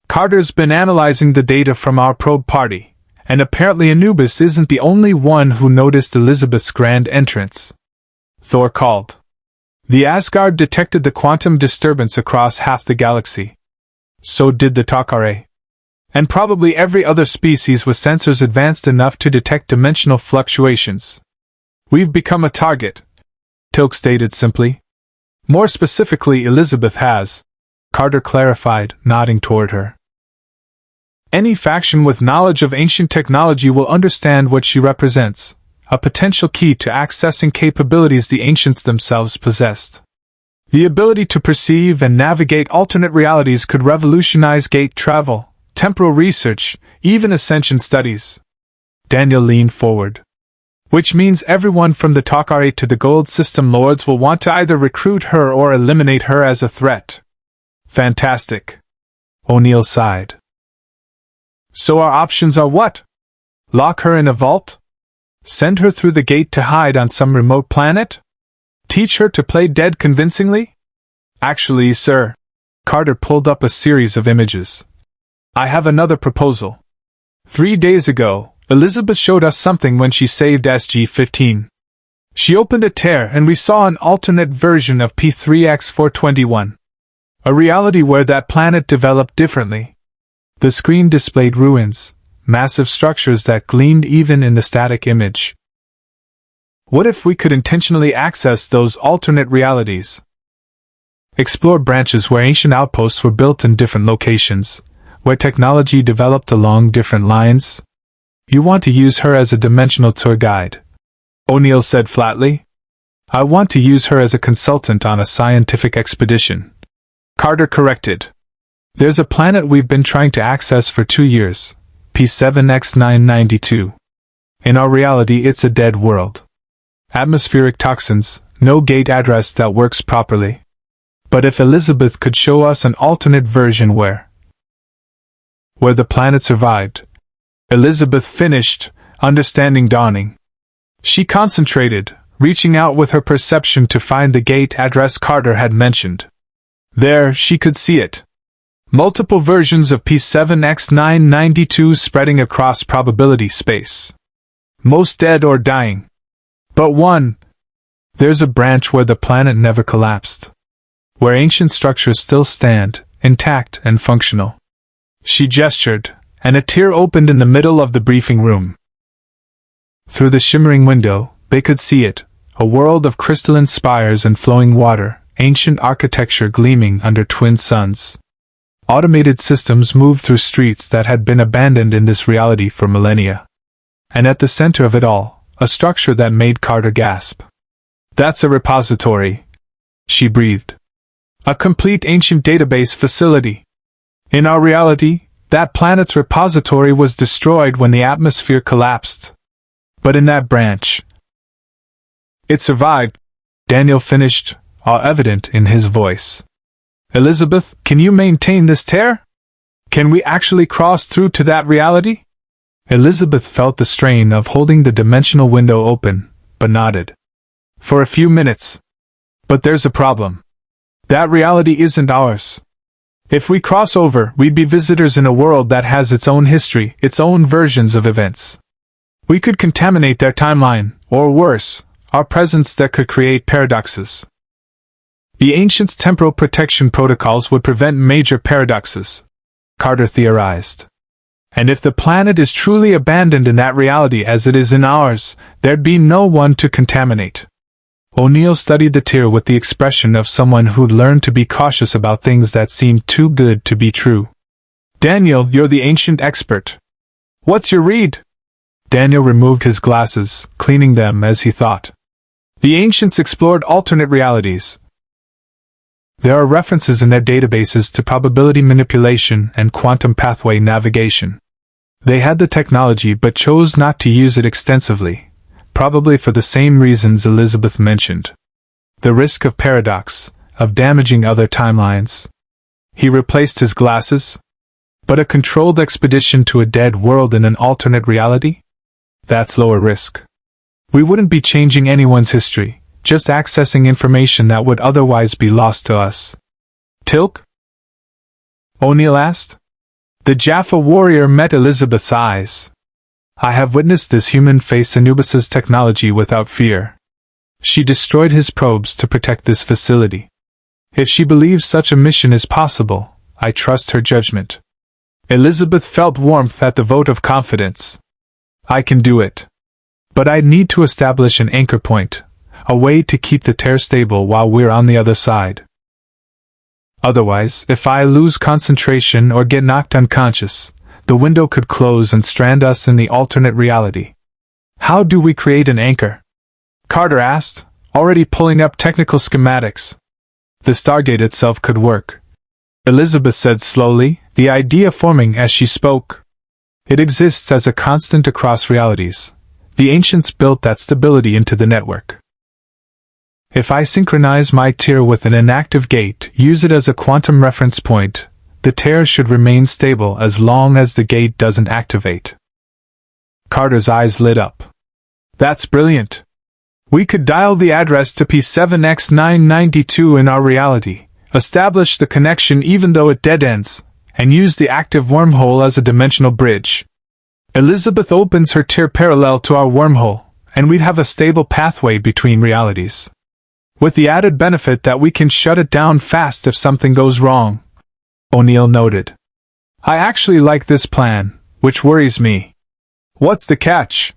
Carter's been analyzing the data from our probe party, and apparently Anubis isn't the only one who noticed Elizabeth's grand entrance. Thor called. The Asgard detected the quantum disturbance across half the galaxy. So did the Takare. And probably every other species with sensors advanced enough to detect dimensional fluctuations. We've become a target, Tilk stated simply. More specifically, Elizabeth has, Carter clarified, nodding toward her. Any faction with knowledge of ancient technology will understand what she represents, a potential key to accessing capabilities the ancients themselves possessed. The ability to perceive and navigate alternate realities could revolutionize gate travel, temporal research, even ascension studies. Daniel leaned forward. Which means everyone from the Takare to the Gold System Lords will want to either recruit her or eliminate her as a threat. Fantastic. O'Neill sighed. So our options are what? Lock her in a vault? Send her through the gate to hide on some remote planet? Teach her to play dead convincingly? Actually, sir. Carter pulled up a series of images. I have another proposal. 3 days ago, Elizabeth showed us something when she saved SG-15. She opened a tear and we saw an alternate version of P3X421. A reality where that planet developed differently. The screen displayed ruins, massive structures that gleamed even in the static image. What if we could intentionally access those alternate realities? Explore branches where ancient outposts were built in different locations, where technology developed along different lines? You want to use her as a dimensional tour guide, O'Neill said flatly. I want to use her as a consultant on a scientific expedition. Carter corrected. There's a planet we've been trying to access for 2 years, P7X992. In our reality, it's a dead world. Atmospheric toxins, no gate address that works properly. But if Elizabeth could show us an alternate version where the planet survived. Elizabeth finished, understanding dawning. She concentrated, reaching out with her perception to find the gate address Carter had mentioned. There, she could see it. Multiple versions of P7X992 spreading across probability space. Most dead or dying. But one. There's a branch where the planet never collapsed. Where ancient structures still stand, intact and functional. She gestured, and a tier opened in the middle of the briefing room. Through the shimmering window, they could see it, a world of crystalline spires and flowing water, ancient architecture gleaming under twin suns. Automated systems moved through streets that had been abandoned in this reality for millennia. And at the center of it all, a structure that made Carter gasp. That's a repository, she breathed. A complete ancient database facility. In our reality, that planet's repository was destroyed when the atmosphere collapsed. But in that branch, it survived, Daniel finished, all evident in his voice. Elizabeth, can you maintain this tear? Can we actually cross through to that reality? Elizabeth felt the strain of holding the dimensional window open, but nodded. For a few minutes. But there's a problem. That reality isn't ours. If we cross over, we'd be visitors in a world that has its own history, its own versions of events. We could contaminate their timeline, or worse, our presence that could create paradoxes. The ancients' temporal protection protocols would prevent major paradoxes, Carter theorized. And if the planet is truly abandoned in that reality as it is in ours, there'd be no one to contaminate. O'Neill studied the tier with the expression of someone who'd learned to be cautious about things that seemed too good to be true. Daniel, you're the ancient expert. What's your read? Daniel removed his glasses, cleaning them as he thought. The ancients explored alternate realities. There are references in their databases to probability manipulation and quantum pathway navigation. They had the technology but chose not to use it extensively, probably for the same reasons Elizabeth mentioned. The risk of paradox, of damaging other timelines. He replaced his glasses. But a controlled expedition to a dead world in an alternate reality? That's lower risk. We wouldn't be changing anyone's history, just accessing information that would otherwise be lost to us. Tilk? O'Neill asked. The Jaffa warrior met Elizabeth's eyes. I have witnessed this human face Anubis's technology without fear. She destroyed his probes to protect this facility. If she believes such a mission is possible, I trust her judgment. Elizabeth felt warmth at the vote of confidence. I can do it. But I need to establish an anchor point, a way to keep the tear stable while we're on the other side. Otherwise, if I lose concentration or get knocked unconscious, the window could close and strand us in the alternate reality. How do we create an anchor? Carter asked, already pulling up technical schematics. The Stargate itself could work. Elizabeth said slowly, the idea forming as she spoke. It exists as a constant across realities. The ancients built that stability into the network. If I synchronize my tear with an inactive gate, use it as a quantum reference point, the tear should remain stable as long as the gate doesn't activate. Carter's eyes lit up. That's brilliant. We could dial the address to P7X992 in our reality, establish the connection even though it dead ends, and use the active wormhole as a dimensional bridge. Elizabeth opens her tear parallel to our wormhole, and we'd have a stable pathway between realities. With the added benefit that we can shut it down fast if something goes wrong, O'Neill noted. I actually like this plan, which worries me. What's the catch?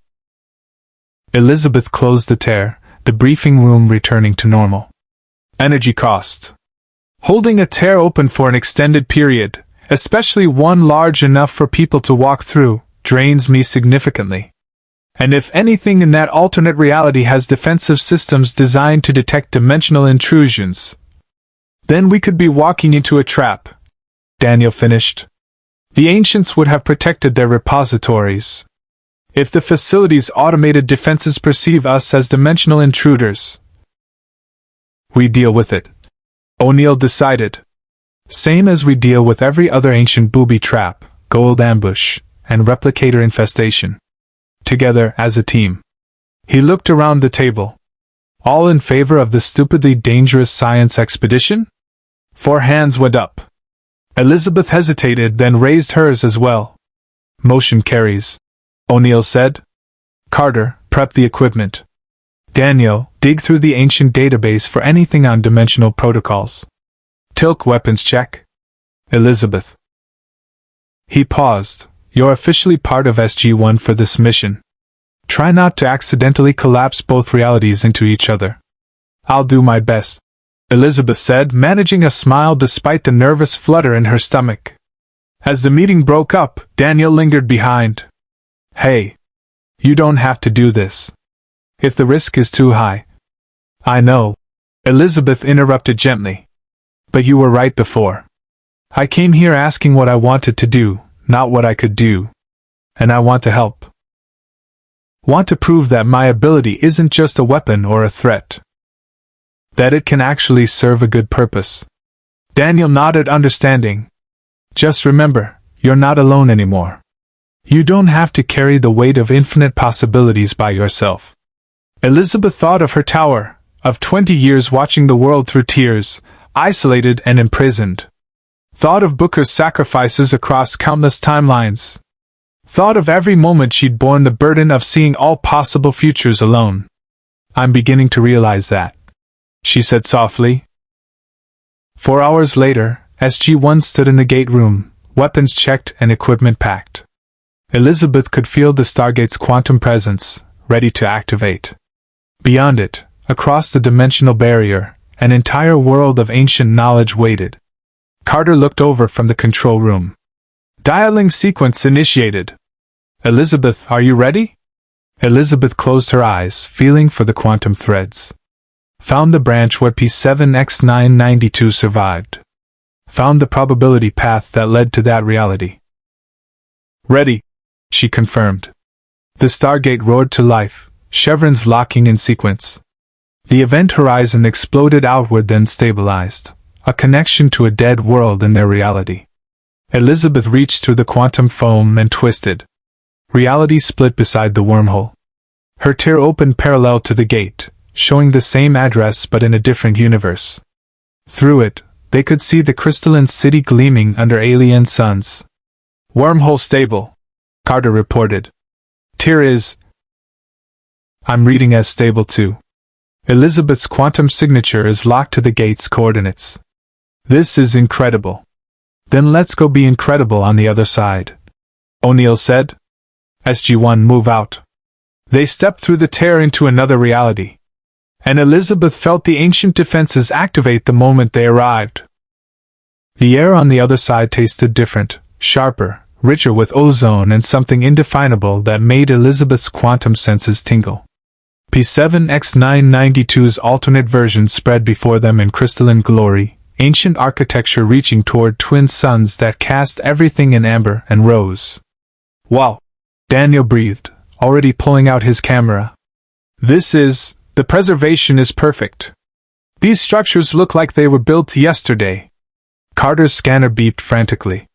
Elizabeth closed the tear, the briefing room returning to normal. Energy cost. Holding a tear open for an extended period, especially one large enough for people to walk through, drains me significantly. And if anything in that alternate reality has defensive systems designed to detect dimensional intrusions, then we could be walking into a trap, Daniel finished. The ancients would have protected their repositories. If the facility's automated defenses perceive us as dimensional intruders, we deal with it, O'Neill decided. Same as we deal with every other ancient booby trap, gold ambush, and replicator infestation. Together as a team. He looked around the table. All in favor of the stupidly dangerous science expedition? 4 hands went up. Elizabeth hesitated, then raised hers as well. Motion carries, O'Neill said. Carter, prep the equipment. Daniel, dig through the ancient database for anything on dimensional protocols. Tilk, weapons check. Elizabeth. He paused. You're officially part of SG-1 for this mission. Try not to accidentally collapse both realities into each other. I'll do my best, Elizabeth said, managing a smile despite the nervous flutter in her stomach. As the meeting broke up, Daniel lingered behind. Hey, you don't have to do this. If the risk is too high. I know, Elizabeth interrupted gently. But you were right before. I came here asking what I wanted to do, not what I could do. And I want to help. Want to prove that my ability isn't just a weapon or a threat. That it can actually serve a good purpose. Daniel nodded, understanding. Just remember, you're not alone anymore. You don't have to carry the weight of infinite possibilities by yourself. Elizabeth thought of her tower, of 20 years watching the world through tears, isolated and imprisoned. Thought of Booker's sacrifices across countless timelines. Thought of every moment she'd borne the burden of seeing all possible futures alone. I'm beginning to realize that, she said softly. 4 hours later, SG-1 stood in the gate room, weapons checked and equipment packed. Elizabeth could feel the Stargate's quantum presence, ready to activate. Beyond it, across the dimensional barrier, an entire world of ancient knowledge waited. Carter looked over from the control room. Dialing sequence initiated. Elizabeth, are you ready? Elizabeth closed her eyes, feeling for the quantum threads. Found the branch where P7X992 survived. Found the probability path that led to that reality. Ready, she confirmed. The Stargate roared to life, chevrons locking in sequence. The event horizon exploded outward, then stabilized, a connection to a dead world in their reality. Elizabeth reached through the quantum foam and twisted. Reality split beside the wormhole. Her tear opened parallel to the gate, showing the same address but in a different universe. Through it, they could see the crystalline city gleaming under alien suns. Wormhole stable, Carter reported. Tear is... I'm reading as stable too. Elizabeth's quantum signature is locked to the gate's coordinates. This is incredible. Then let's go be incredible on the other side, O'Neill said. SG-1, move out. They stepped through the tear into another reality. And Elizabeth felt the ancient defenses activate the moment they arrived. The air on the other side tasted different, sharper, richer with ozone and something indefinable that made Elizabeth's quantum senses tingle. P7X992's alternate version spread before them in crystalline glory, ancient architecture reaching toward twin suns that cast everything in amber and rose. Wow, Daniel breathed, already pulling out his camera. The preservation is perfect. These structures look like they were built yesterday. Carter's scanner beeped frantically.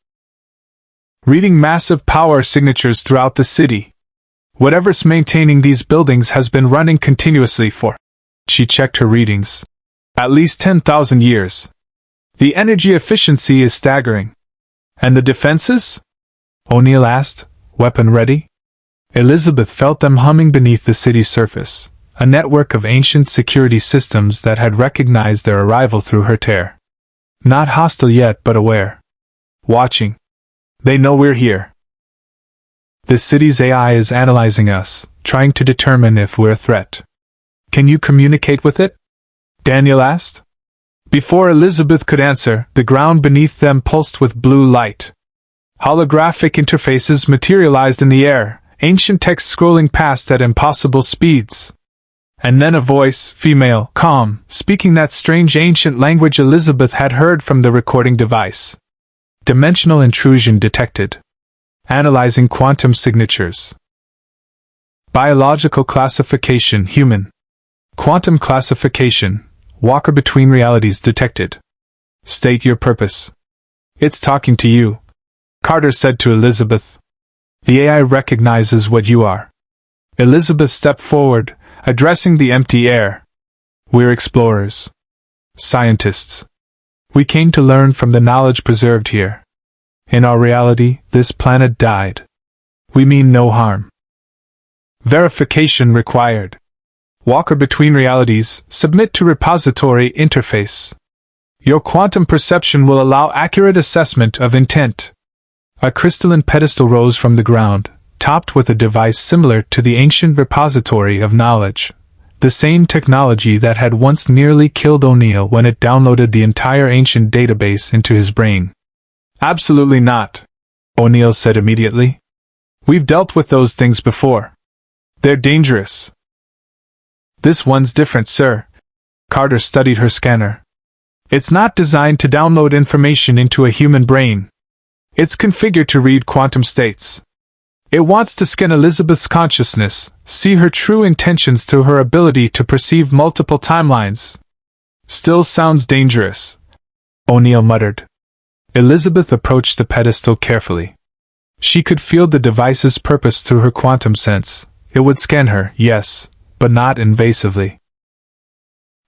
Reading massive power signatures throughout the city. Whatever's maintaining these buildings has been running continuously for... She checked her readings. At least 10,000 years. The energy efficiency is staggering. And the defenses? O'Neill asked, weapon ready? Elizabeth felt them humming beneath the city's surface, a network of ancient security systems that had recognized their arrival through her tear. Not hostile yet, but aware. Watching. They know we're here. The city's AI is analyzing us, trying to determine if we're a threat. Can you communicate with it? Daniel asked. Before Elizabeth could answer, the ground beneath them pulsed with blue light. Holographic interfaces materialized in the air, ancient text scrolling past at impossible speeds. And then a voice, female, calm, speaking that strange ancient language Elizabeth had heard from the recording device. Dimensional intrusion detected. Analyzing quantum signatures. Biological classification, human. Quantum classification, walker between realities detected. State your purpose. It's talking to you, Carter said to Elizabeth. The AI recognizes what you are. Elizabeth stepped forward, addressing the empty air. We're explorers. Scientists. We came to learn from the knowledge preserved here. In our reality, this planet died. We mean no harm. Verification required. Walker between realities, submit to repository interface. Your quantum perception will allow accurate assessment of intent. A crystalline pedestal rose from the ground, topped with a device similar to the ancient repository of knowledge. The same technology that had once nearly killed O'Neill when it downloaded the entire ancient database into his brain. Absolutely not, O'Neill said immediately. We've dealt with those things before. They're dangerous. This one's different, sir. Carter studied her scanner. It's not designed to download information into a human brain. It's configured to read quantum states. It wants to scan Elizabeth's consciousness, see her true intentions through her ability to perceive multiple timelines. Still sounds dangerous, O'Neill muttered. Elizabeth approached the pedestal carefully. She could feel the device's purpose through her quantum sense. It would scan her, yes, but not invasively.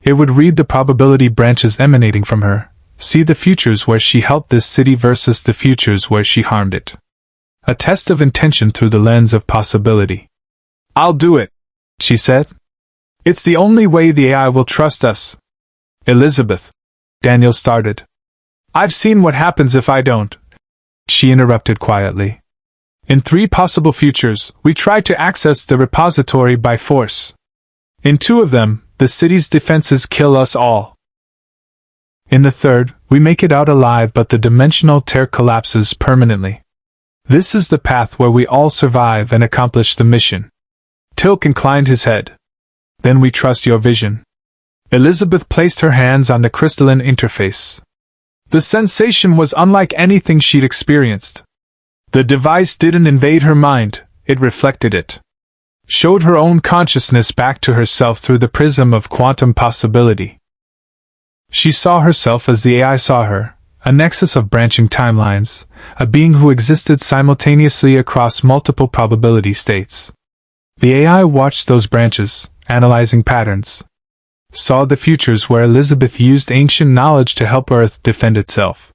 It would read the probability branches emanating from her, see the futures where she helped this city versus the futures where she harmed it. A test of intention through the lens of possibility. I'll do it, she said. It's the only way the AI will trust us. Elizabeth, Daniel started. I've seen what happens if I don't, she interrupted quietly. In 3 possible futures, we try to access the repository by force. In 2 of them, the city's defenses kill us all. In the 3rd, we make it out alive but the dimensional tear collapses permanently. This is the path where we all survive and accomplish the mission. Tilk inclined his head. Then we trust your vision. Elizabeth placed her hands on the crystalline interface. The sensation was unlike anything she'd experienced. The device didn't invade her mind, it reflected it. Showed her own consciousness back to herself through the prism of quantum possibility. She saw herself as the AI saw her, a nexus of branching timelines, a being who existed simultaneously across multiple probability states. The AI watched those branches, analyzing patterns. Saw the futures where Elizabeth used ancient knowledge to help Earth defend itself.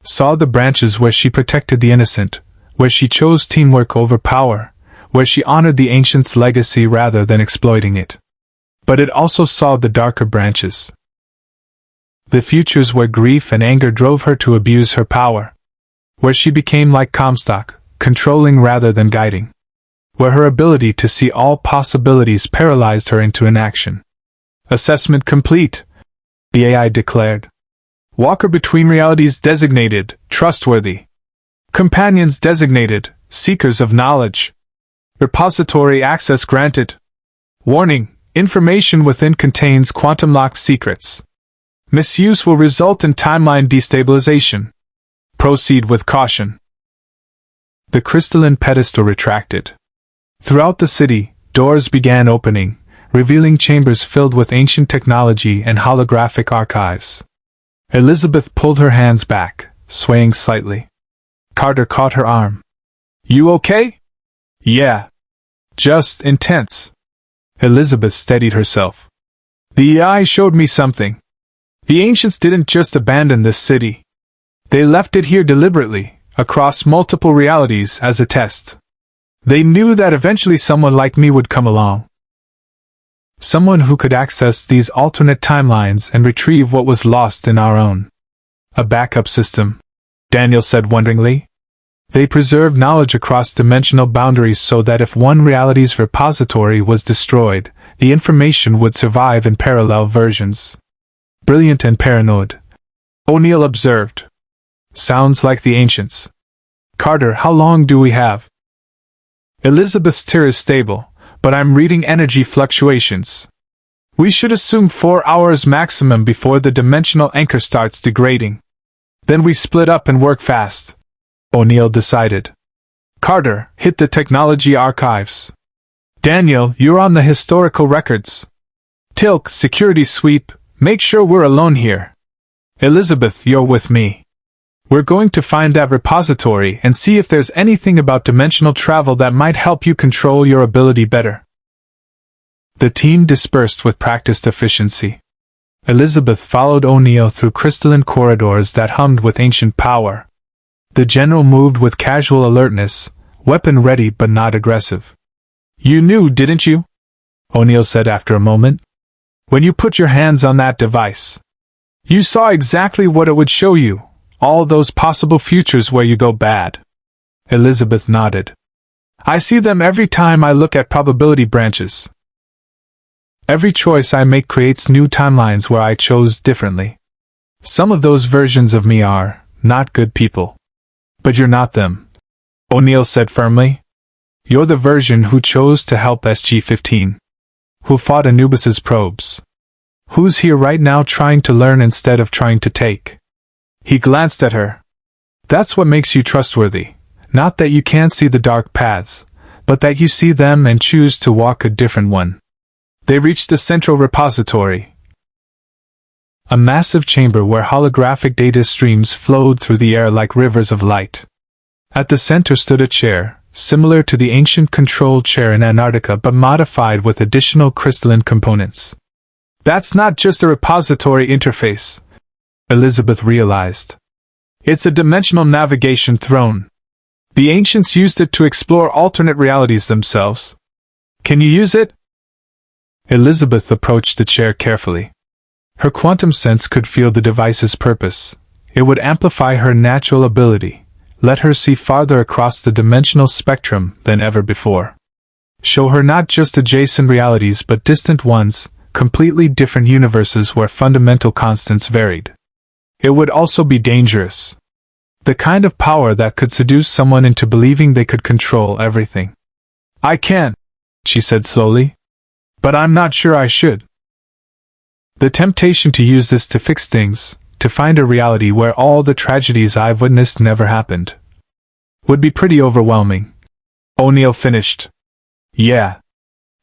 Saw the branches where she protected the innocent, where she chose teamwork over power, where she honored the ancients' legacy rather than exploiting it. But it also saw the darker branches. The futures where grief and anger drove her to abuse her power. Where she became like Comstock, controlling rather than guiding. Where her ability to see all possibilities paralyzed her into inaction. Assessment complete, the AI declared. Walker between realities designated, trustworthy. Companions designated, seekers of knowledge. Repository access granted. Warning, information within contains quantum-locked secrets. Misuse will result in timeline destabilization. Proceed with caution. The crystalline pedestal retracted. Throughout the city, doors began opening, revealing chambers filled with ancient technology and holographic archives. Elizabeth pulled her hands back, swaying slightly. Carter caught her arm. You okay? Yeah. Just intense. Elizabeth steadied herself. The AI showed me something. The ancients didn't just abandon this city. They left it here deliberately, across multiple realities as a test. They knew that eventually someone like me would come along. Someone who could access these alternate timelines and retrieve what was lost in our own. A backup system, Daniel said wonderingly. They preserved knowledge across dimensional boundaries so that if one reality's repository was destroyed, the information would survive in parallel versions. Brilliant and paranoid, O'Neill observed. Sounds like the ancients. Carter, how long do we have? Elizabeth's tier is stable, but I'm reading energy fluctuations. We should assume 4 hours maximum before the dimensional anchor starts degrading. Then we split up and work fast, O'Neill decided. Carter, hit the technology archives. Daniel, you're on the historical records. Tilk, security sweep, make sure we're alone here. Elizabeth, you're with me. We're going to find that repository and see if there's anything about dimensional travel that might help you control your ability better. The team dispersed with practiced efficiency. Elizabeth followed O'Neill through crystalline corridors that hummed with ancient power. The general moved with casual alertness, weapon ready but not aggressive. You knew, didn't you? O'Neill said after a moment. When you put your hands on that device, you saw exactly what it would show you, all those possible futures where you go bad. Elizabeth nodded. I see them every time I look at probability branches. Every choice I make creates new timelines where I chose differently. Some of those versions of me are not good people. But you're not them, O'Neill said firmly. You're the version who chose to help SG-15. Who fought Anubis's probes. Who's here right now trying to learn instead of trying to take. He glanced at her. That's what makes you trustworthy. Not that you can't see the dark paths, but that you see them and choose to walk a different one. They reached the central repository. A massive chamber where holographic data streams flowed through the air like rivers of light. At the center stood a chair, similar to the ancient control chair in Antarctica but modified with additional crystalline components. That's not just a repository interface, Elizabeth realized. It's a dimensional navigation throne. The ancients used it to explore alternate realities themselves. Can you use it? Elizabeth approached the chair carefully. Her quantum sense could feel the device's purpose. It would amplify her natural ability, let her see farther across the dimensional spectrum than ever before. Show her not just adjacent realities but distant ones, completely different universes where fundamental constants varied. It would also be dangerous. The kind of power that could seduce someone into believing they could control everything. I can't, she said slowly. But I'm not sure I should. The temptation to use this to fix things, to find a reality where all the tragedies I've witnessed never happened, would be pretty overwhelming. O'Neill finished. Yeah.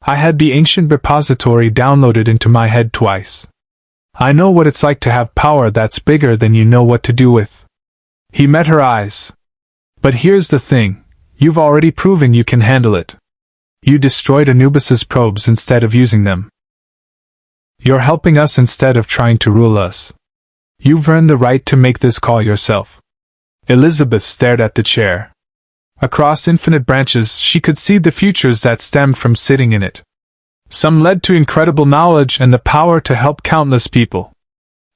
I had the ancient repository downloaded into my head twice. I know what it's like to have power that's bigger than you know what to do with. He met her eyes. But here's the thing, you've already proven you can handle it. You destroyed Anubis's probes instead of using them. You're helping us instead of trying to rule us. You've earned the right to make this call yourself. Elizabeth stared at the chair. Across infinite branches, she could see the futures that stemmed from sitting in it. Some led to incredible knowledge and the power to help countless people.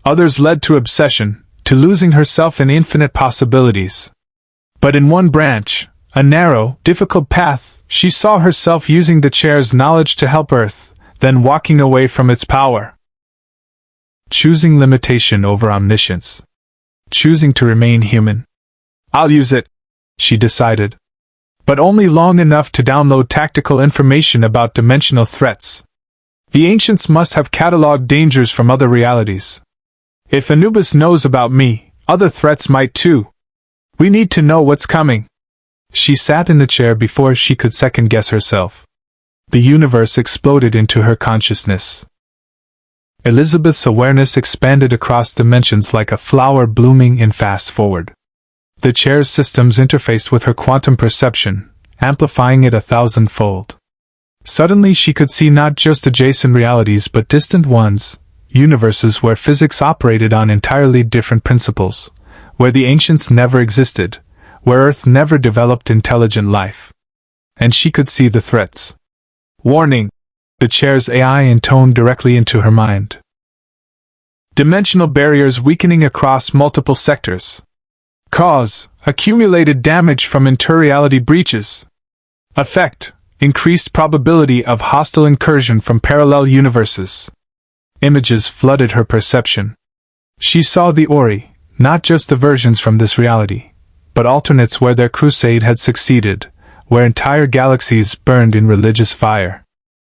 Others led to obsession, to losing herself in infinite possibilities. But in one branch, a narrow, difficult path, she saw herself using the chair's knowledge to help Earth, then walking away from its power. Choosing limitation over omniscience. Choosing to remain human. I'll use it, she decided. But only long enough to download tactical information about dimensional threats. The ancients must have cataloged dangers from other realities. If Anubis knows about me, other threats might too. We need to know what's coming. She sat in the chair before she could second-guess herself. The universe exploded into her consciousness. Elizabeth's awareness expanded across dimensions like a flower blooming in fast-forward. The chair's systems interfaced with her quantum perception, amplifying it 1,000-fold. Suddenly she could see not just adjacent realities but distant ones, universes where physics operated on entirely different principles, where the ancients never existed, where Earth never developed intelligent life. And she could see the threats. Warning! The chair's AI intoned directly into her mind. Dimensional barriers weakening across multiple sectors. Cause: accumulated damage from interreality breaches. Effect: increased probability of hostile incursion from parallel universes. Images flooded her perception. She saw the Ori, not just the versions from this reality, but alternates where their crusade had succeeded, where entire galaxies burned in religious fire.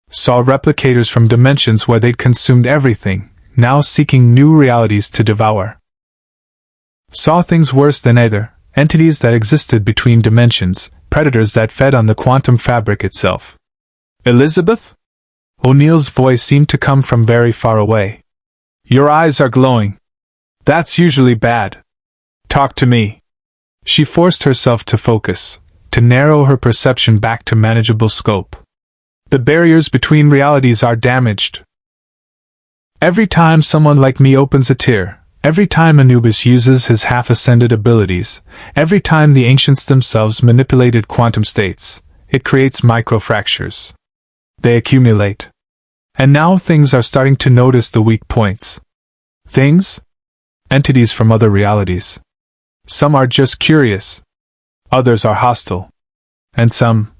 Saw replicators from dimensions where they'd consumed everything, now seeking new realities to devour. Saw things worse than either, entities that existed between dimensions, predators that fed on the quantum fabric itself. Elizabeth? O'Neill's voice seemed to come from very far away. Your eyes are glowing. That's usually bad. Talk to me. She forced herself to focus, to narrow her perception back to manageable scope. The barriers between realities are damaged. Every time someone like me opens a tear, every time Anubis uses his half-ascended abilities, every time the ancients themselves manipulated quantum states, it creates microfractures. They accumulate. And now things are starting to notice the weak points. Things? Entities from other realities. Some are just curious. Others are hostile. And some...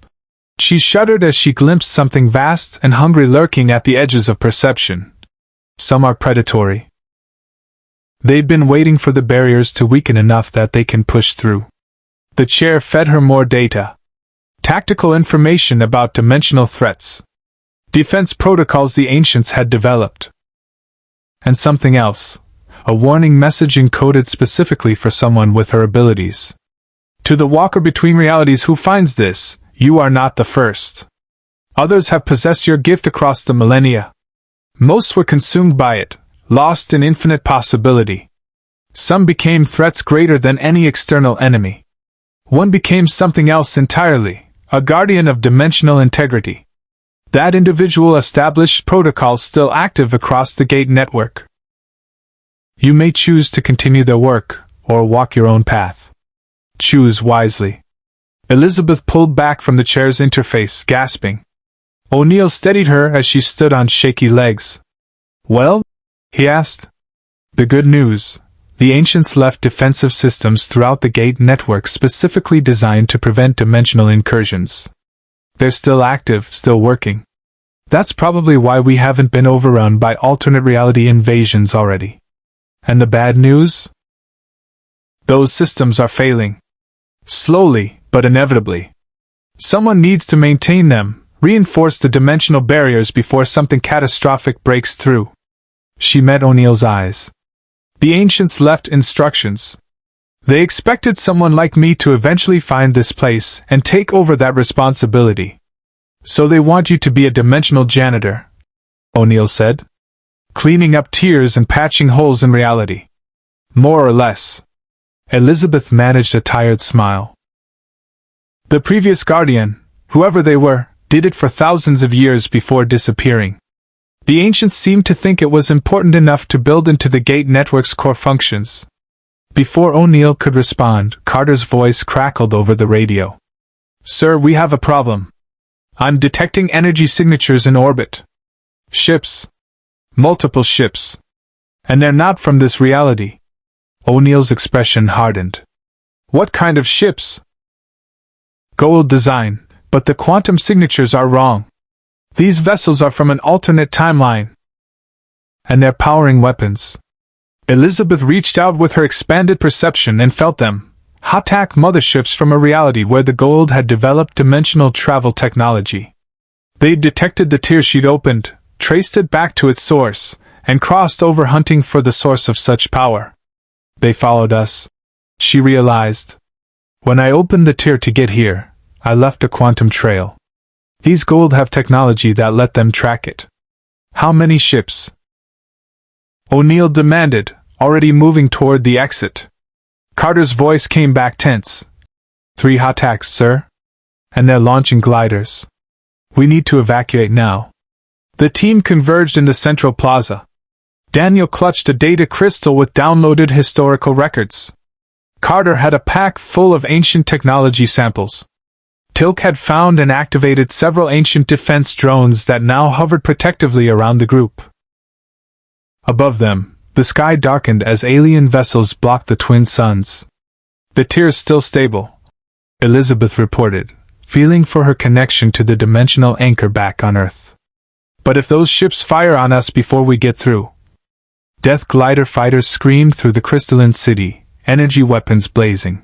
She shuddered as she glimpsed something vast and hungry lurking at the edges of perception. Some are predatory. They'd been waiting for the barriers to weaken enough that they can push through. The chair fed her more data. Tactical information about dimensional threats. Defense protocols the ancients had developed. And something else. A warning message encoded specifically for someone with her abilities. To the walker between realities who finds this, you are not the first. Others have possessed your gift across the millennia. Most were consumed by it, lost in infinite possibility. Some became threats greater than any external enemy. One became something else entirely, a guardian of dimensional integrity. That individual established protocols still active across the Gate network. You may choose to continue their work, or walk your own path. Choose wisely. Elizabeth pulled back from the chair's interface, gasping. O'Neill steadied her as she stood on shaky legs. Well? He asked. The good news. The ancients left defensive systems throughout the Gate network specifically designed to prevent dimensional incursions. They're still active, still working. That's probably why we haven't been overrun by alternate reality invasions already. And the bad news? Those systems are failing. Slowly, but inevitably. Someone needs to maintain them, reinforce the dimensional barriers before something catastrophic breaks through. She met O'Neill's eyes. The ancients left instructions. They expected someone like me to eventually find this place and take over that responsibility. So they want you to be a dimensional janitor, O'Neill said. Cleaning up tears and patching holes in reality. More or less. Elizabeth managed a tired smile. The previous guardian, whoever they were, did it for thousands of years before disappearing. The ancients seemed to think it was important enough to build into the Gate network's core functions. Before O'Neill could respond, Carter's voice crackled over the radio. Sir, we have a problem. I'm detecting energy signatures in orbit. Ships. Multiple ships. And they're not from this reality. O'Neill's expression hardened. What kind of ships? Gold design, but the quantum signatures are wrong. These vessels are from an alternate timeline. And they're powering weapons. Elizabeth reached out with her expanded perception and felt them. Hot-tack motherships from a reality where the gold had developed dimensional travel technology. They'd detected the tier she'd opened, traced it back to its source, and crossed over hunting for the source of such power. They followed us. She realized. When I opened the tier to get here, I left a quantum trail. These gold have technology that let them track it. How many ships? O'Neill demanded, already moving toward the exit. Carter's voice came back tense. 3 hot-tacks, sir. And they're launching gliders. We need to evacuate now. The team converged in the central plaza. Daniel clutched a data crystal with downloaded historical records. Carter had a pack full of ancient technology samples. Tilk had found and activated several ancient defense drones that now hovered protectively around the group. Above them, the sky darkened as alien vessels blocked the twin suns. The tier's still stable, Elizabeth reported, feeling for her connection to the dimensional anchor back on Earth. But if those ships fire on us before we get through... Death glider fighters screamed through the crystalline city, energy weapons blazing.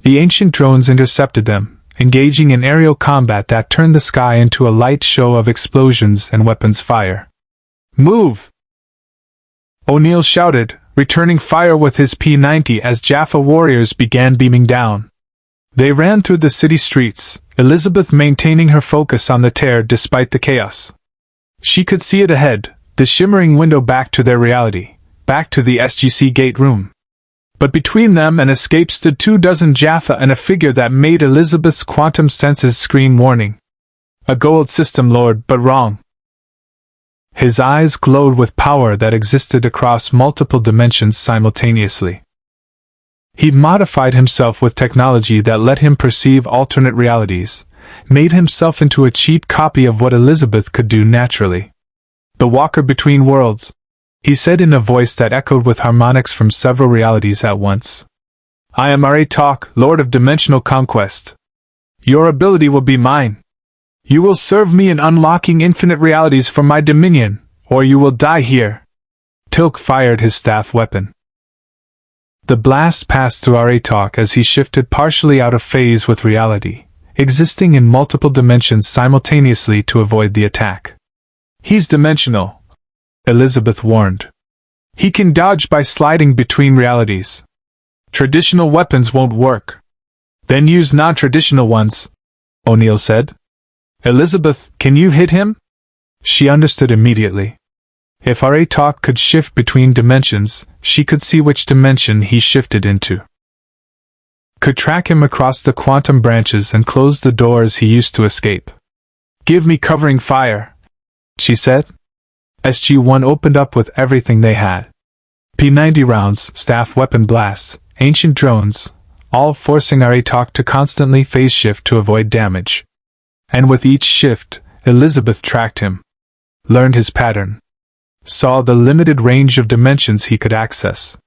The ancient drones intercepted them, engaging in aerial combat that turned the sky into a light show of explosions and weapons fire. "Move!" O'Neill shouted, returning fire with his P-90 as Jaffa warriors began beaming down. They ran through the city streets, Elizabeth maintaining her focus on the tear despite the chaos. She could see it ahead, the shimmering window back to their reality, back to the SGC gate room. But between them and escape stood 24 Jaffa and a figure that made Elizabeth's quantum senses scream warning. A gold system lord, but wrong. His eyes glowed with power that existed across multiple dimensions simultaneously. He'd modified himself with technology that let him perceive alternate realities, made himself into a cheap copy of what Elizabeth could do naturally. "The walker between worlds," he said in a voice that echoed with harmonics from several realities at once. "I am Wraith, Lord of Dimensional Conquest. Your ability will be mine. You will serve me in unlocking infinite realities for my dominion, or you will die here." Tilk fired his staff weapon. The blast passed through Wraith as he shifted partially out of phase with reality, existing in multiple dimensions simultaneously to avoid the attack. "He's dimensional," Elizabeth warned. "He can dodge by sliding between realities. Traditional weapons won't work." "Then use non-traditional ones," O'Neill said. "Elizabeth, can you hit him?" She understood immediately. If Wraith could shift between dimensions, she could see which dimension he shifted into. Could track him across the quantum branches and close the doors he used to escape. "Give me covering fire," she said. SG-1 opened up with everything they had. P-90 rounds, staff weapon blasts, ancient drones, all forcing Wraith to constantly phase shift to avoid damage. And with each shift, Elizabeth tracked him, learned his pattern, saw the limited range of dimensions he could access.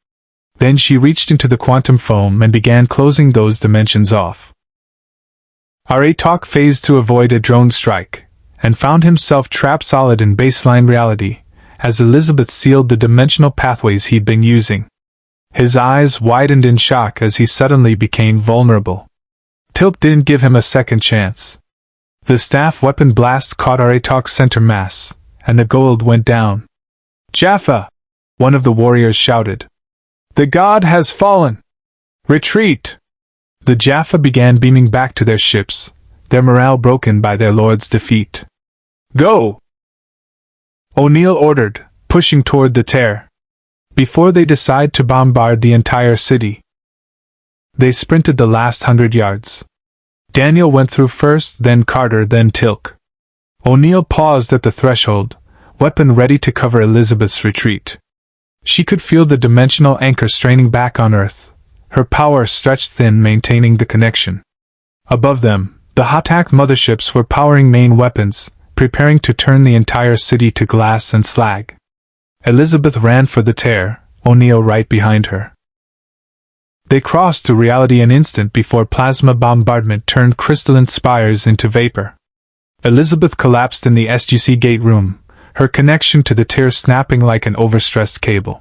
Then she reached into the quantum foam and began closing those dimensions off. Wraith phased to avoid a drone strike, and found himself trapped solid in baseline reality, as Elizabeth sealed the dimensional pathways he'd been using. His eyes widened in shock as he suddenly became vulnerable. Tilk didn't give him a second chance. The staff weapon blast caught Wraith's center mass, and the gold went down. "Jaffa!" one of the warriors shouted. "The god has fallen! Retreat!" The Jaffa began beaming back to their ships, their morale broken by their lord's defeat. "Go!" O'Neill ordered, pushing toward the tear. Before they decide to bombard the entire city. They sprinted the last 100 yards. Daniel went through first, then Carter, then Tilk. O'Neill paused at the threshold, weapon ready to cover Elizabeth's retreat. She could feel the dimensional anchor straining back on Earth, her power stretched thin, maintaining the connection. Above them, the Hatak motherships were powering main weapons, preparing to turn the entire city to glass and slag. Elizabeth ran for the tear, O'Neill right behind her. They crossed to reality an instant before plasma bombardment turned crystalline spires into vapor. Elizabeth collapsed in the SGC gate room, her connection to the tear snapping like an overstressed cable.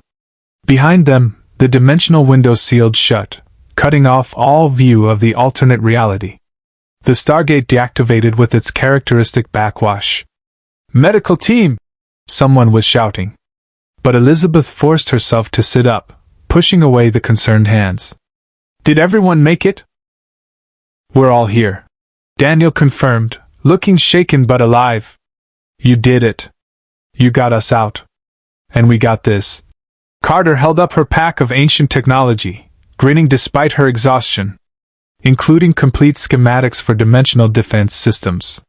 Behind them, the dimensional window sealed shut, cutting off all view of the alternate reality. The Stargate deactivated with its characteristic backwash. "Medical team!" someone was shouting. But Elizabeth forced herself to sit up, pushing away the concerned hands. "Did everyone make it?" "We're all here," Daniel confirmed, looking shaken but alive. "You did it. You got us out. And we got this." Carter held up her pack of ancient technology, grinning despite her exhaustion, including complete schematics for dimensional defense systems.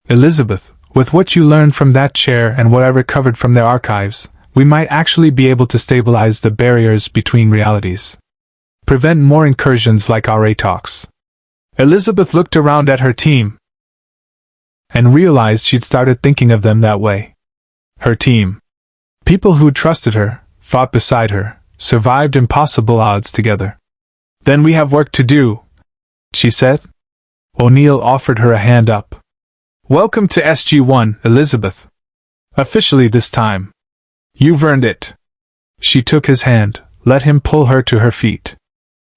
"Elizabeth, with what you learned from that chair and what I recovered from their archives, we might actually be able to stabilize the barriers between realities. Prevent more incursions like our Wraiths." Elizabeth looked around at her team and realized she'd started thinking of them that way. Her team. People who trusted her, fought beside her, survived impossible odds together. "Then we have work to do," she said. O'Neill offered her a hand up. "Welcome to SG-1, Elizabeth. Officially this time. You've earned it." She took his hand, let him pull her to her feet.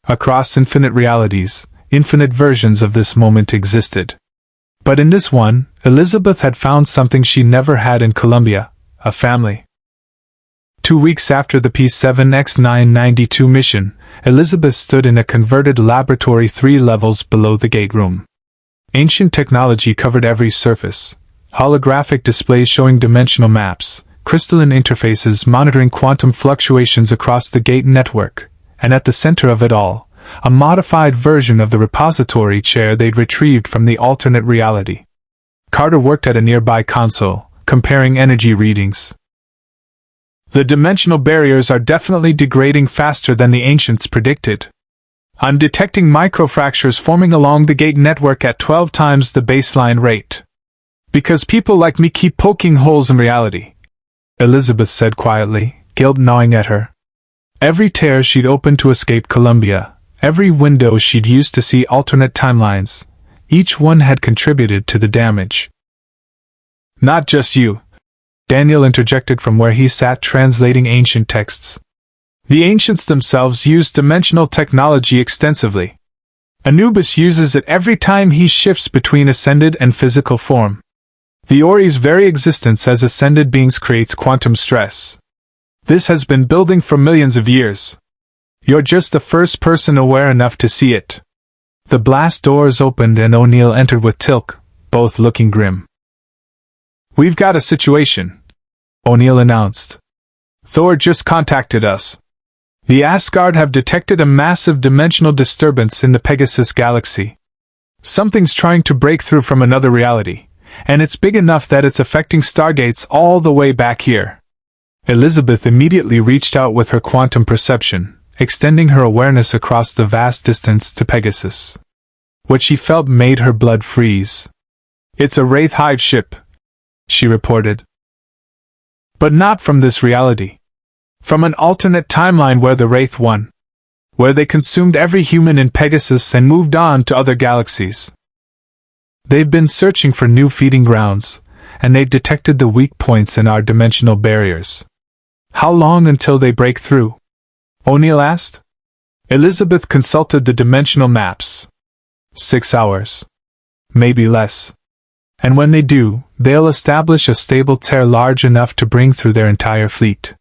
Across infinite realities, infinite versions of this moment existed. But in this one, Elizabeth had found something she never had in Columbia: a family. 2 weeks after the P7X992 mission, Elizabeth stood in a converted laboratory 3 levels below the gate room. Ancient technology covered every surface: holographic displays showing dimensional maps, crystalline interfaces monitoring quantum fluctuations across the gate network, and at the center of it all, a modified version of the repository chair they'd retrieved from the alternate reality. Carter worked at a nearby console, comparing energy readings. The dimensional barriers are definitely degrading faster than the ancients predicted. I'm detecting microfractures forming along the gate network at 12 times the baseline rate. Because people like me keep poking holes in reality, Elizabeth said quietly, guilt gnawing at her. Every tear she'd opened to escape Columbia, every window she'd used to see alternate timelines, each one had contributed to the damage. Not just you, Daniel interjected from where he sat translating ancient texts. The ancients themselves used dimensional technology extensively. Anubis uses it every time he shifts between ascended and physical form. The Ori's very existence as ascended beings creates quantum stress. This has been building for millions of years. You're just the first person aware enough to see it. The blast doors opened and O'Neill entered with Tilk, both looking grim. We've got a situation, O'Neill announced. Thor just contacted us. The Asgard have detected a massive dimensional disturbance in the Pegasus galaxy. Something's trying to break through from another reality, and it's big enough that it's affecting Stargates all the way back here. Elizabeth immediately reached out with her quantum perception, extending her awareness across the vast distance to Pegasus. What she felt made her blood freeze. It's a Wraith hive ship, she reported. But not from this reality. From an alternate timeline where the Wraith won. Where they consumed every human in Pegasus and moved on to other galaxies. They've been searching for new feeding grounds, and they've detected the weak points in our dimensional barriers. How long until they break through? O'Neill asked. Elizabeth consulted the dimensional maps. 6 hours. Maybe less. And when they do, they'll establish a stable tear large enough to bring through their entire fleet.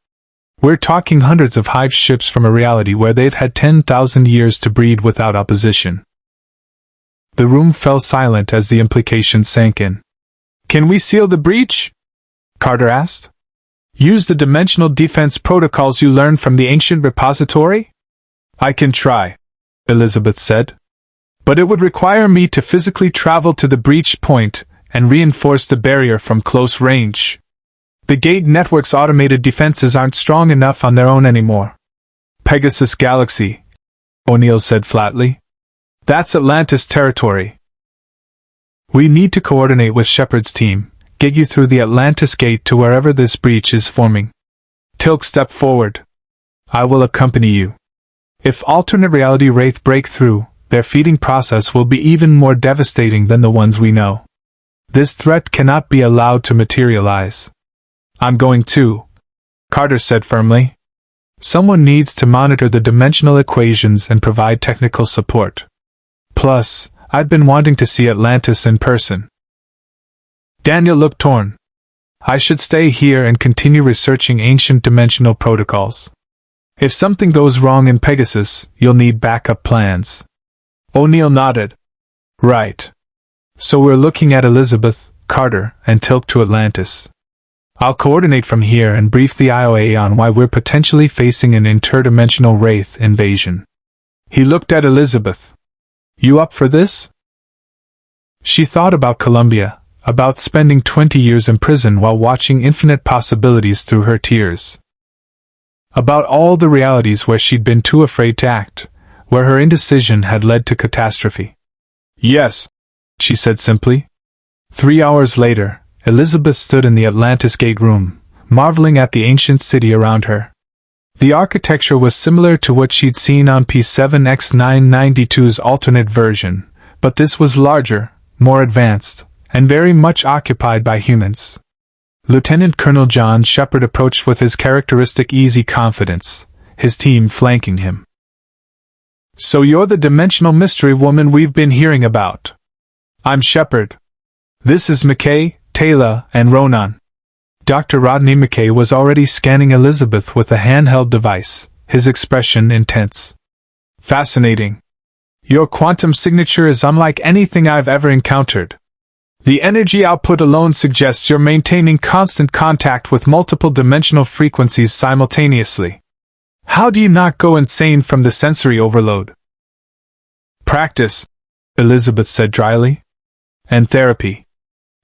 We're talking hundreds of hive ships from a reality where they've had 10,000 years to breed without opposition. The room fell silent as the implications sank in. Can we seal the breach? Carter asked. Use the dimensional defense protocols you learned from the ancient repository? I can try, Elizabeth said. But it would require me to physically travel to the breach point and reinforce the barrier from close range. The gate network's automated defenses aren't strong enough on their own anymore. Pegasus Galaxy, O'Neill said flatly. That's Atlantis territory. We need to coordinate with Shepard's team, get you through the Atlantis gate to wherever this breach is forming. Tilk stepped forward. I will accompany you. If alternate reality Wraith break through, their feeding process will be even more devastating than the ones we know. This threat cannot be allowed to materialize. I'm going too, Carter said firmly. Someone needs to monitor the dimensional equations and provide technical support. Plus, I've been wanting to see Atlantis in person. Daniel looked torn. I should stay here and continue researching ancient dimensional protocols. If something goes wrong in Pegasus, you'll need backup plans. O'Neill nodded. Right. So we're looking at Elizabeth, Carter, and Tilk to Atlantis. I'll coordinate from here and brief the IOA on why we're potentially facing an interdimensional Wraith invasion. He looked at Elizabeth. You up for this? She thought about Columbia, about spending 20 years in prison while watching infinite possibilities through her tears. About all the realities where she'd been too afraid to act, where her indecision had led to catastrophe. Yes, she said simply. 3 hours later, Elizabeth stood in the Atlantis gate room, marveling at the ancient city around her. The architecture was similar to what she'd seen on P7X992's alternate version, but this was larger, more advanced, and very much occupied by humans. Lieutenant Colonel John Shepard approached with his characteristic easy confidence, his team flanking him. So you're the dimensional mystery woman we've been hearing about. I'm Shepard. This is McKay, Taylor, and Ronan. Dr. Rodney McKay was already scanning Elizabeth with a handheld device, his expression intense. Fascinating. Your quantum signature is unlike anything I've ever encountered. The energy output alone suggests you're maintaining constant contact with multiple dimensional frequencies simultaneously. How do you not go insane from the sensory overload? Practice, Elizabeth said dryly. And therapy.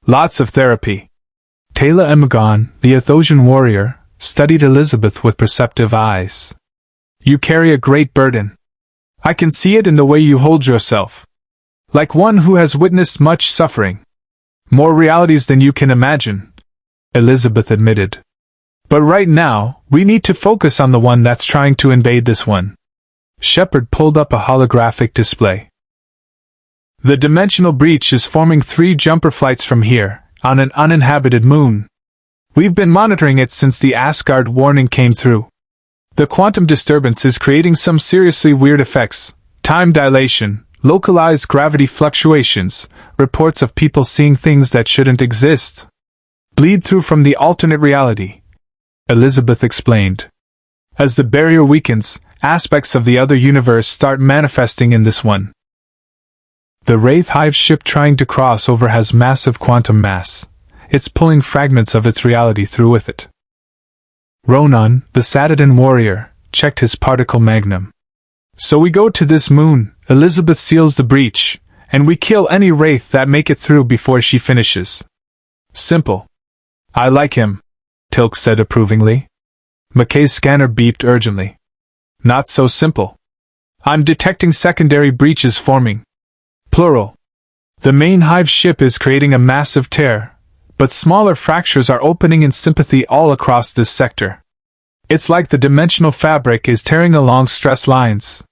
Lots of therapy. Taylor Emagon, the Athosian warrior, studied Elizabeth with perceptive eyes. You carry a great burden. I can see it in the way you hold yourself. Like one who has witnessed much suffering. More realities than you can imagine, Elizabeth admitted. But right now, we need to focus on the one that's trying to invade this one. Shepard pulled up a holographic display. The dimensional breach is forming 3 jumper flights from here, on an uninhabited moon. We've been monitoring it since the Asgard warning came through. The quantum disturbance is creating some seriously weird effects: time dilation, localized gravity fluctuations, reports of people seeing things that shouldn't exist. Bleed through from the alternate reality, Elizabeth explained. As the barrier weakens, aspects of the other universe start manifesting in this one. The Wraith Hive ship trying to cross over has massive quantum mass. It's pulling fragments of its reality through with it. Ronan, the Satadan warrior, checked his particle magnum. So we go to this moon, Elizabeth seals the breach, and we kill any Wraith that make it through before she finishes. Simple. I like him, Tilk said approvingly. McKay's scanner beeped urgently. Not so simple. I'm detecting secondary breaches forming. Plural. The main Hive ship is creating a massive tear, but smaller fractures are opening in sympathy all across this sector. It's like the dimensional fabric is tearing along stress lines.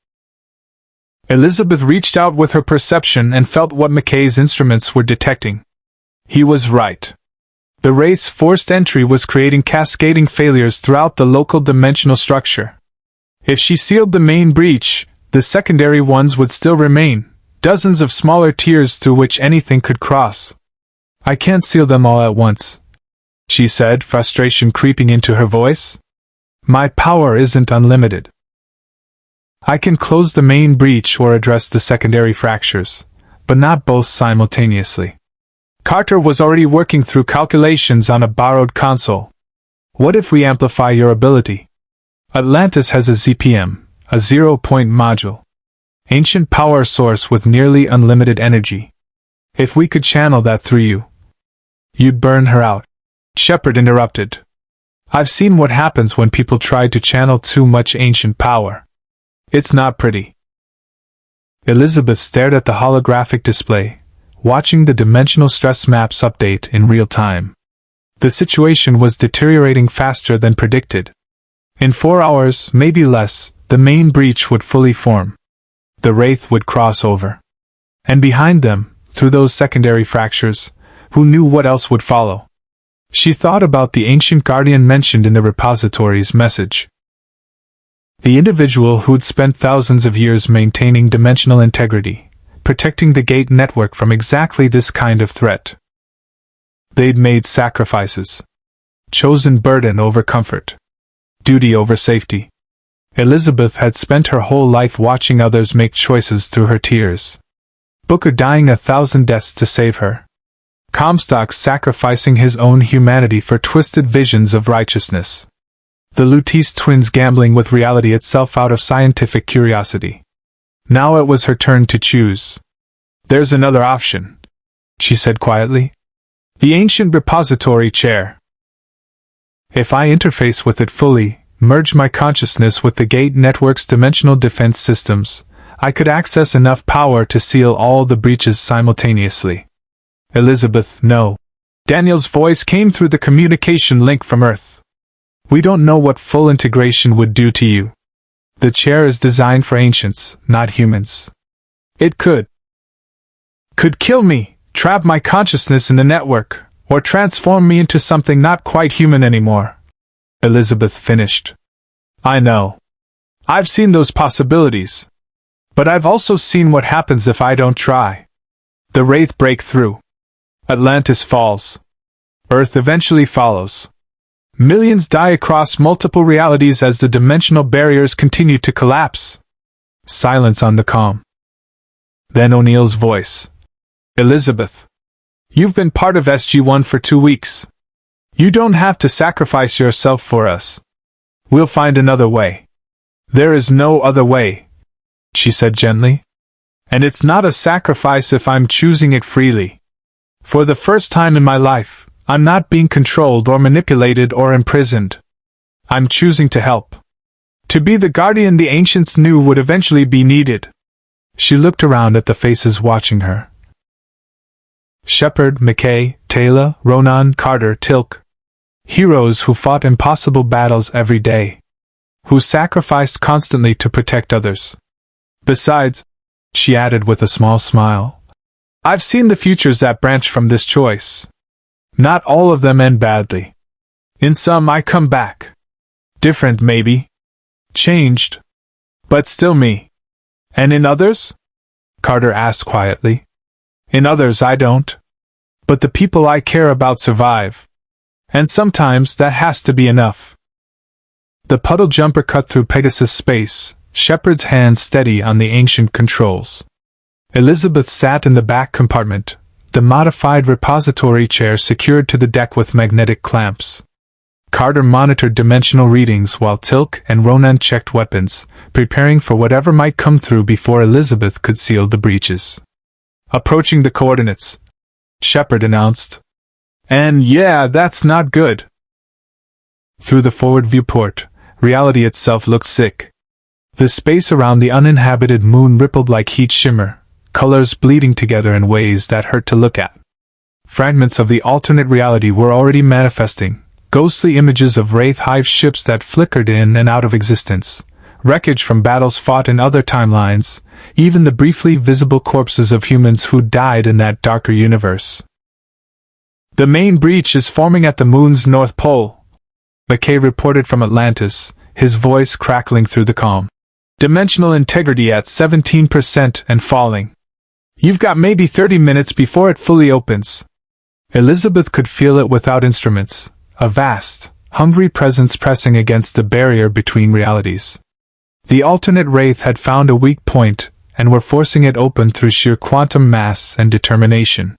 Elizabeth reached out with her perception and felt what McKay's instruments were detecting. He was right. The Wraith's forced entry was creating cascading failures throughout the local dimensional structure. If she sealed the main breach, the secondary ones would still remain, dozens of smaller tiers through which anything could cross. I can't seal them all at once, she said, frustration creeping into her voice. My power isn't unlimited. I can close the main breach or address the secondary fractures, but not both simultaneously. Carter was already working through calculations on a borrowed console. What if we amplify your ability? Atlantis has a ZPM, a zero-point module. Ancient power source with nearly unlimited energy. If we could channel that through you, you'd burn her out. Shepard interrupted. I've seen what happens when people try to channel too much ancient power. It's not pretty. Elizabeth stared at the holographic display, watching the dimensional stress maps update in real time. The situation was deteriorating faster than predicted. In 4 hours, maybe less, the main breach would fully form. The Wraith would cross over. And behind them, through those secondary fractures, who knew what else would follow? She thought about the ancient guardian mentioned in the repository's message. The individual who'd spent thousands of years maintaining dimensional integrity, protecting the gate network from exactly this kind of threat. They'd made sacrifices. Chosen burden over comfort. Duty over safety. Elizabeth had spent her whole life watching others make choices through her tears. Booker dying 1,000 deaths to save her. Comstock sacrificing his own humanity for twisted visions of righteousness. The Lutece twins gambling with reality itself out of scientific curiosity. Now it was her turn to choose. There's another option, she said quietly. The ancient repository chair. If I interface with it fully, merge my consciousness with the gate network's dimensional defense systems, I could access enough power to seal all the breaches simultaneously. Elizabeth, no. Daniel's voice came through the communication link from Earth. We don't know what full integration would do to you. The chair is designed for ancients, not humans. It could kill me, trap my consciousness in the network, or transform me into something not quite human anymore. Elizabeth finished. I know. I've seen those possibilities. But I've also seen what happens if I don't try. The Wraith break through. Atlantis falls. Earth eventually follows. Millions die across multiple realities as the dimensional barriers continue to collapse. Silence on the comm. Then O'Neill's voice. Elizabeth. You've been part of SG-1 for 2 weeks. You don't have to sacrifice yourself for us. We'll find another way. There is no other way, she said gently. And it's not a sacrifice if I'm choosing it freely. For the first time in my life, I'm not being controlled or manipulated or imprisoned. I'm choosing to help. To be the guardian the ancients knew would eventually be needed. She looked around at the faces watching her. Shepard, McKay, Taylor, Ronan, Carter, Tilk. Heroes who fought impossible battles every day. Who sacrificed constantly to protect others. Besides, she added with a small smile, I've seen the futures that branch from this choice. Not all of them end badly. In some I come back. Different maybe. Changed. But still me. And in others? Carter asked quietly. In others I don't. But the people I care about survive. And sometimes that has to be enough. The puddle jumper cut through Pegasus space, Shepard's hands steady on the ancient controls. Elizabeth sat in the back compartment, the modified repository chair secured to the deck with magnetic clamps. Carter monitored dimensional readings while Tilk and Ronan checked weapons, preparing for whatever might come through before Elizabeth could seal the breaches. Approaching the coordinates, Shepard announced. And yeah, that's not good. Through the forward viewport, reality itself looked sick. The space around the uninhabited moon rippled like heat shimmer, colors bleeding together in ways that hurt to look at. Fragments of the alternate reality were already manifesting, ghostly images of Wraith hive ships that flickered in and out of existence, wreckage from battles fought in other timelines, even the briefly visible corpses of humans who died in that darker universe. The main breach is forming at the moon's north pole, McKay reported from Atlantis, his voice crackling through the comm. Dimensional integrity at 17% and falling. You've got maybe 30 minutes before it fully opens. Elizabeth could feel it without instruments, a vast, hungry presence pressing against the barrier between realities. The alternate Wraith had found a weak point, and were forcing it open through sheer quantum mass and determination.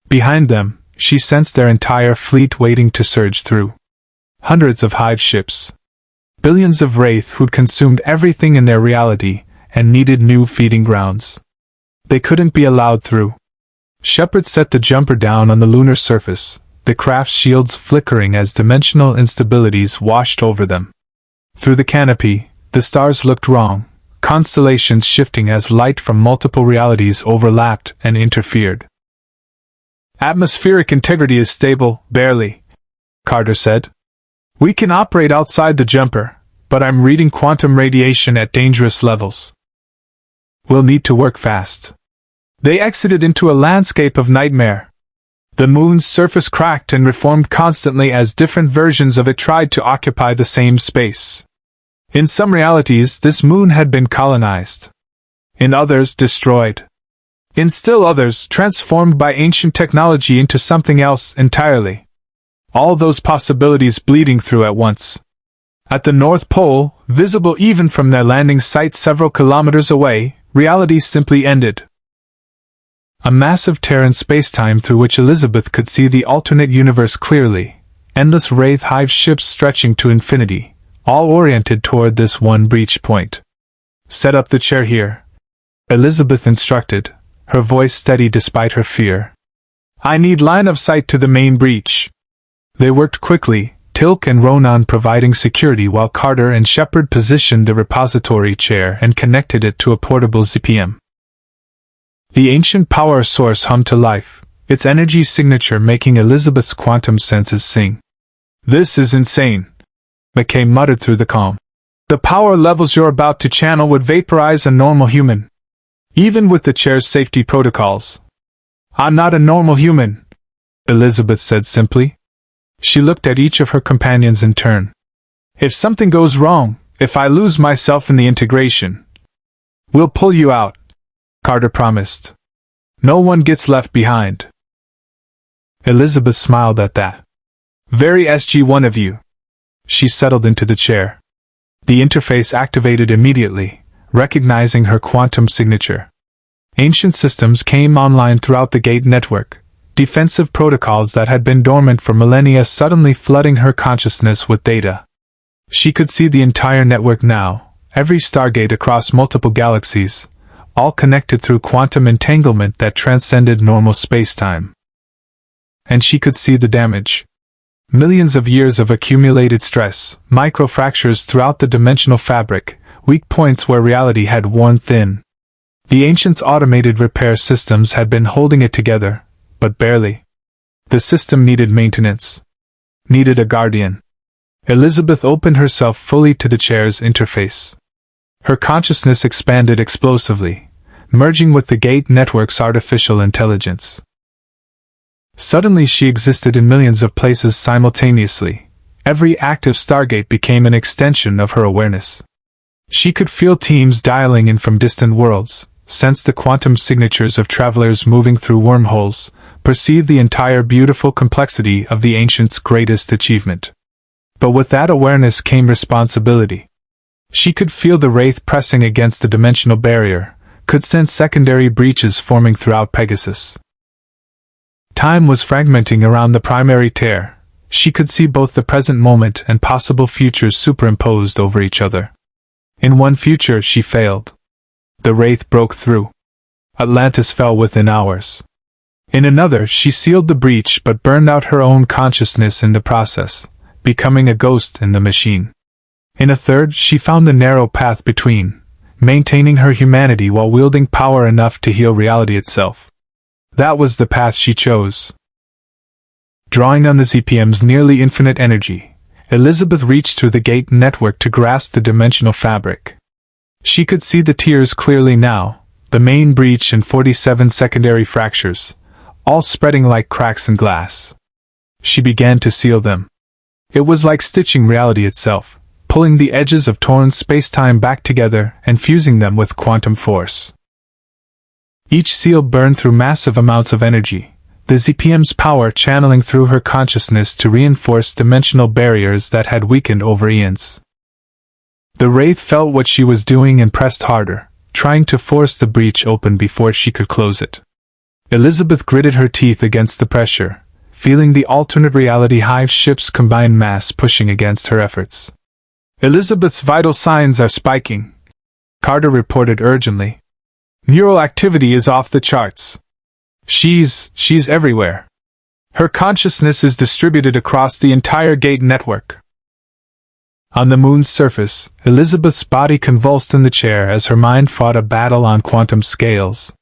Behind them, she sensed their entire fleet waiting to surge through. Hundreds of hive ships. Billions of Wraith who'd consumed everything in their reality, and needed new feeding grounds. They couldn't be allowed through. Shepard set the jumper down on the lunar surface, the craft's shields flickering as dimensional instabilities washed over them. Through the canopy, the stars looked wrong, constellations shifting as light from multiple realities overlapped and interfered. Atmospheric integrity is stable, barely, Carter said. We can operate outside the jumper, but I'm reading quantum radiation at dangerous levels. We'll need to work fast. They exited into a landscape of nightmare. The moon's surface cracked and reformed constantly as different versions of it tried to occupy the same space. In some realities, this moon had been colonized. In others, destroyed. In still others, transformed by ancient technology into something else entirely. All those possibilities bleeding through at once. At the North Pole, visible even from their landing site several kilometers away, reality simply ended. A massive tear in spacetime through which Elizabeth could see the alternate universe clearly, endless Wraith hive ships stretching to infinity, all oriented toward this one breach point. Set up the chair here, Elizabeth instructed, her voice steady despite her fear. I need line of sight to the main breach. They worked quickly, Tilk and Ronan providing security while Carter and Shepard positioned the repository chair and connected it to a portable ZPM. The ancient power source hummed to life, its energy signature making Elizabeth's quantum senses sing. This is insane, McKay muttered through the comm. The power levels you're about to channel would vaporize a normal human. Even with the chair's safety protocols. I'm not a normal human, Elizabeth said simply. She looked at each of her companions in turn. If something goes wrong, if I lose myself in the integration, We'll pull you out, Carter promised. No one gets left behind. Elizabeth smiled at that. Very SG-1 of you. She settled into the chair. The interface activated immediately, recognizing her quantum signature. Ancient systems came online throughout the Gate network, defensive protocols that had been dormant for millennia suddenly flooding her consciousness with data. She could see the entire network now, every Stargate across multiple galaxies, all connected through quantum entanglement that transcended normal spacetime. And she could see the damage. Millions of years of accumulated stress, microfractures throughout the dimensional fabric, weak points where reality had worn thin. The Ancients' automated repair systems had been holding it together, but barely. The system needed maintenance. Needed a guardian. Elizabeth opened herself fully to the chair's interface. Her consciousness expanded explosively, merging with the Gate network's artificial intelligence. Suddenly she existed in millions of places simultaneously. Every active Stargate became an extension of her awareness. She could feel teams dialing in from distant worlds, sense the quantum signatures of travelers moving through wormholes, perceive the entire beautiful complexity of the Ancients' greatest achievement. But with that awareness came responsibility. She could feel the Wraith pressing against the dimensional barrier, could sense secondary breaches forming throughout Pegasus. Time was fragmenting around the primary tear. She could see both the present moment and possible futures superimposed over each other. In one future she failed. The Wraith broke through. Atlantis fell within hours. In another she sealed the breach but burned out her own consciousness in the process, becoming a ghost in the machine. In a third she found the narrow path between, maintaining her humanity while wielding power enough to heal reality itself. That was the path she chose. Drawing on the ZPM's nearly infinite energy, Elizabeth reached through the Gate network to grasp the dimensional fabric. She could see the tiers clearly now, the main breach and 47 secondary fractures, all spreading like cracks in glass. She began to seal them. It was like stitching reality itself, pulling the edges of torn spacetime back together and fusing them with quantum force. Each seal burned through massive amounts of energy, the ZPM's power channeling through her consciousness to reinforce dimensional barriers that had weakened over eons. The Wraith felt what she was doing and pressed harder, trying to force the breach open before she could close it. Elizabeth gritted her teeth against the pressure, feeling the alternate reality hive ship's combined mass pushing against her efforts. Elizabeth's vital signs are spiking, Carter reported urgently. Neural activity is off the charts. She's everywhere. Her consciousness is distributed across the entire Gate network. On the moon's surface, Elizabeth's body convulsed in the chair as her mind fought a battle on quantum scales.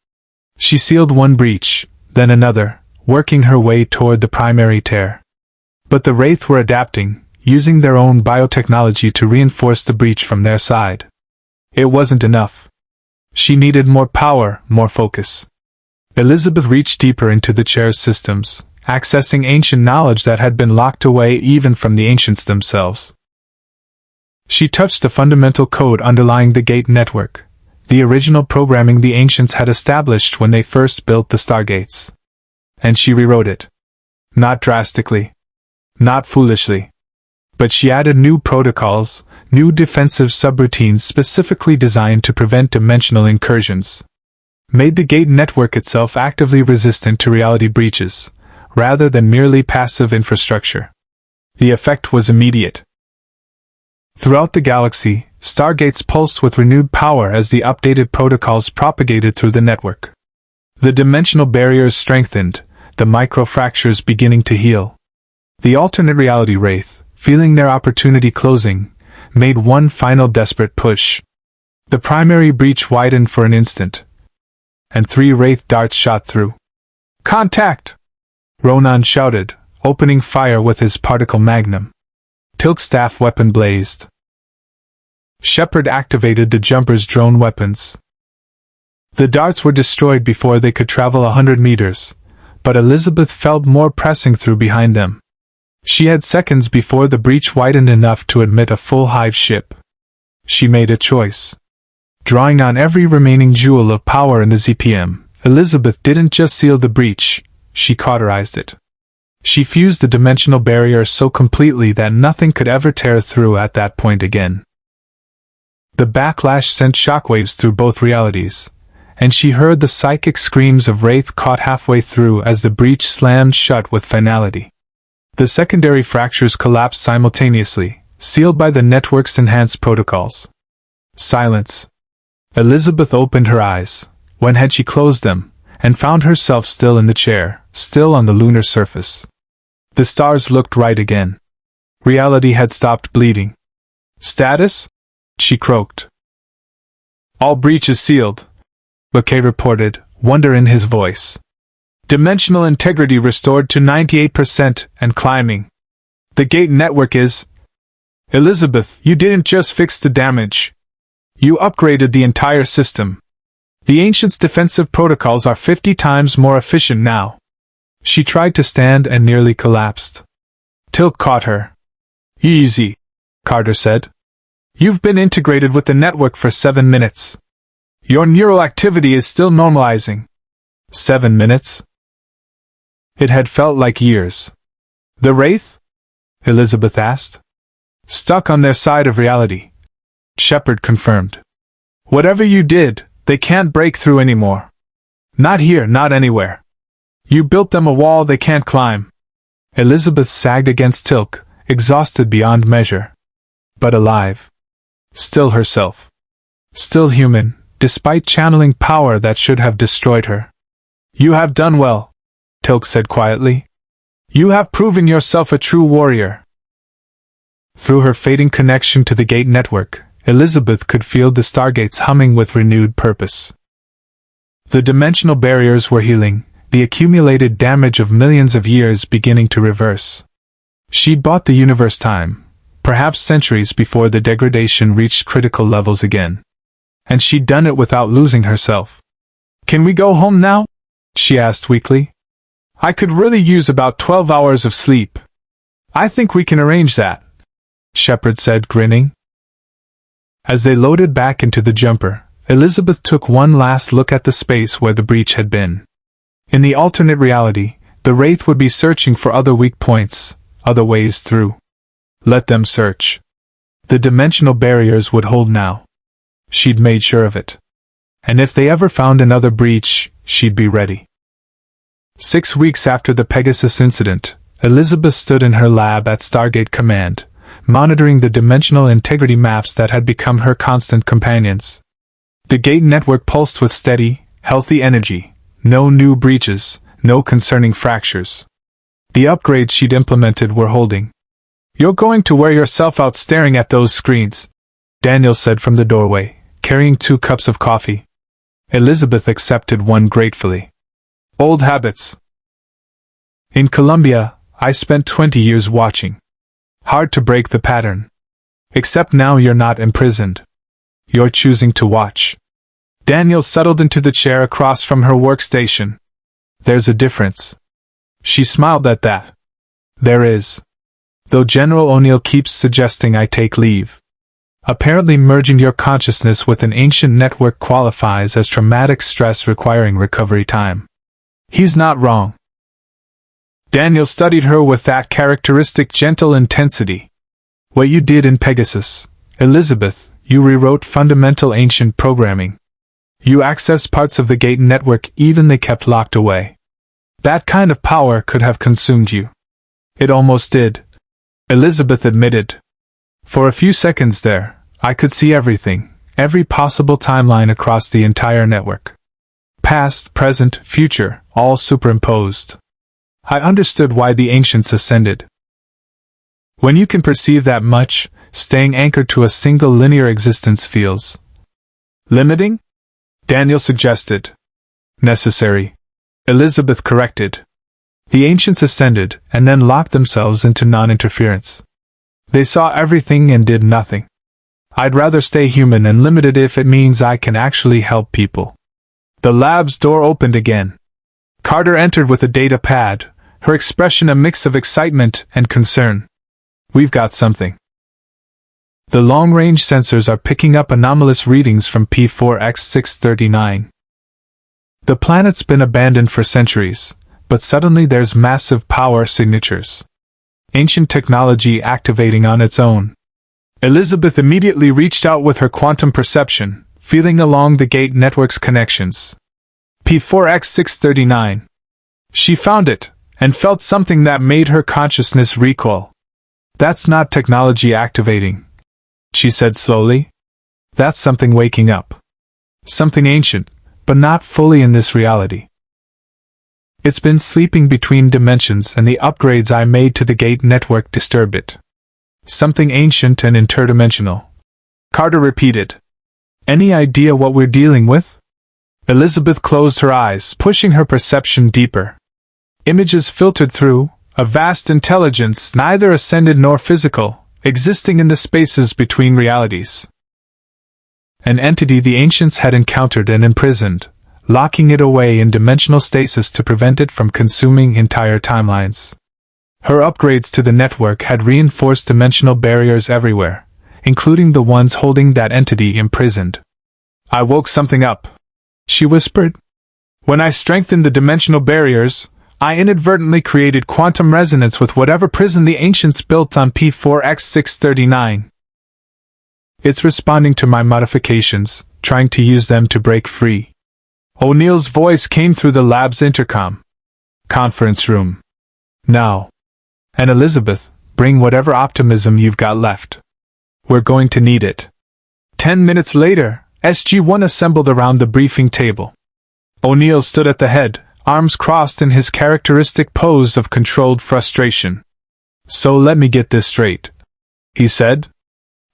She sealed one breach, then another, working her way toward the primary tear. But the Wraith were adapting, using their own biotechnology to reinforce the breach from their side. It wasn't enough. She needed more power, more focus. Elizabeth reached deeper into the chair's systems, accessing ancient knowledge that had been locked away even from the Ancients themselves. She touched the fundamental code underlying the Gate network, the original programming the Ancients had established when they first built the Stargates. And she rewrote it. Not drastically. Not foolishly. But she added new protocols, new defensive subroutines specifically designed to prevent dimensional incursions. Made the Gate network itself actively resistant to reality breaches, rather than merely passive infrastructure. The effect was immediate. Throughout the galaxy, Stargates pulsed with renewed power as the updated protocols propagated through the network. The dimensional barriers strengthened, the microfractures beginning to heal. The alternate reality Wraith, feeling their opportunity closing, made one final desperate push. The primary breach widened for an instant, and 3 Wraith darts shot through. Contact! Ronan shouted, opening fire with his particle magnum. Tilt's staff weapon blazed. Shepard activated the jumper's drone weapons. The darts were destroyed before they could travel 100 meters, but Elizabeth felt more pressing through behind them. She had seconds before the breach widened enough to admit a full hive ship. She made a choice. Drawing on every remaining joule of power in the ZPM, Elizabeth didn't just seal the breach, she cauterized it. She fused the dimensional barrier so completely that nothing could ever tear through at that point again. The backlash sent shockwaves through both realities, and she heard the psychic screams of Wraith caught halfway through as the breach slammed shut with finality. The secondary fractures collapsed simultaneously, sealed by the network's enhanced protocols. Silence. Elizabeth opened her eyes. When had she closed them, and found herself still in the chair, still on the lunar surface. The stars looked right again. Reality had stopped bleeding. Status? She croaked. All breaches sealed, Bouquet reported, wonder in his voice. Dimensional integrity restored to 98% and climbing. The gate network is... Elizabeth, you didn't just fix the damage. You upgraded the entire system. The Ancients' defensive protocols are 50 times more efficient now. She tried to stand and nearly collapsed. Tilk caught her. Easy, Carter said. You've been integrated with the network for 7 minutes. Your neural activity is still normalizing. 7 minutes? It had felt like years. The Wraith? Elizabeth asked. Stuck on their side of reality. Shepard confirmed. Whatever you did, they can't break through anymore. Not here, not anywhere. You built them a wall they can't climb. Elizabeth sagged against Tilk, exhausted beyond measure. But alive. Still herself. Still human, despite channeling power that should have destroyed her. You have done well, Tilk said quietly. You have proven yourself a true warrior. Through her fading connection to the gate network, Elizabeth could feel the Stargates humming with renewed purpose. The dimensional barriers were healing, the accumulated damage of millions of years beginning to reverse. She'd bought the universe time, perhaps centuries before the degradation reached critical levels again. And she'd done it without losing herself. Can we go home now? She asked weakly. I could really use about 12 hours of sleep. I think we can arrange that, Shepard said, grinning. As they loaded back into the jumper, Elizabeth took one last look at the space where the breach had been. In the alternate reality, the Wraith would be searching for other weak points, other ways through. Let them search. The dimensional barriers would hold now. She'd made sure of it. And if they ever found another breach, she'd be ready. 6 weeks after the Pegasus incident, Elizabeth stood in her lab at Stargate Command, monitoring the dimensional integrity maps that had become her constant companions. The gate network pulsed with steady, healthy energy, no new breaches, no concerning fractures. The upgrades she'd implemented were holding. You're going to wear yourself out staring at those screens, Daniel said from the doorway, carrying 2 cups of coffee. Elizabeth accepted one gratefully. Old habits. In Colombia, I spent 20 years watching. Hard to break the pattern. Except now you're not imprisoned. You're choosing to watch. Daniel settled into the chair across from her workstation. There's a difference. She smiled at that. There is. Though General O'Neill keeps suggesting I take leave. Apparently merging your consciousness with an ancient network qualifies as traumatic stress requiring recovery time. He's not wrong. Daniel studied her with that characteristic gentle intensity. What you did in Pegasus, Elizabeth, you rewrote fundamental ancient programming. You accessed parts of the gate network even they kept locked away. That kind of power could have consumed you. It almost did, Elizabeth admitted. For a few seconds there, I could see everything, every possible timeline across the entire network. Past, present, future, all superimposed. I understood why the ancients ascended. When you can perceive that much, staying anchored to a single linear existence feels limiting? Daniel suggested. Necessary, Elizabeth corrected. The ancients ascended, and then locked themselves into non-interference. They saw everything and did nothing. I'd rather stay human and limited if it means I can actually help people. The lab's door opened again. Carter entered with a data pad, her expression a mix of excitement and concern. We've got something. The long-range sensors are picking up anomalous readings from P4X639. The planet's been abandoned for centuries, but suddenly there's massive power signatures. Ancient technology activating on its own. Elizabeth immediately reached out with her quantum perception, feeling along the gate network's connections. P4X639. She found it, and felt something that made her consciousness recoil. That's not technology activating, she said slowly. That's something waking up. Something ancient, but not fully in this reality. It's been sleeping between dimensions, and the upgrades I made to the gate network disturbed it. Something ancient and interdimensional. Carter repeated. Any idea what we're dealing with? Elizabeth closed her eyes, pushing her perception deeper. Images filtered through, a vast intelligence, neither ascended nor physical, existing in the spaces between realities. An entity the ancients had encountered and imprisoned, locking it away in dimensional stasis to prevent it from consuming entire timelines. Her upgrades to the network had reinforced dimensional barriers everywhere, including the ones holding that entity imprisoned. I woke something up, she whispered. When I strengthened the dimensional barriers, I inadvertently created quantum resonance with whatever prison the ancients built on P4X639. It's responding to my modifications, trying to use them to break free. O'Neill's voice came through the lab's intercom. Conference room. Now. And Elizabeth, bring whatever optimism you've got left. We're going to need it. 10 minutes later, SG-1 assembled around the briefing table. O'Neill stood at the head, arms crossed in his characteristic pose of controlled frustration. So let me get this straight, he said.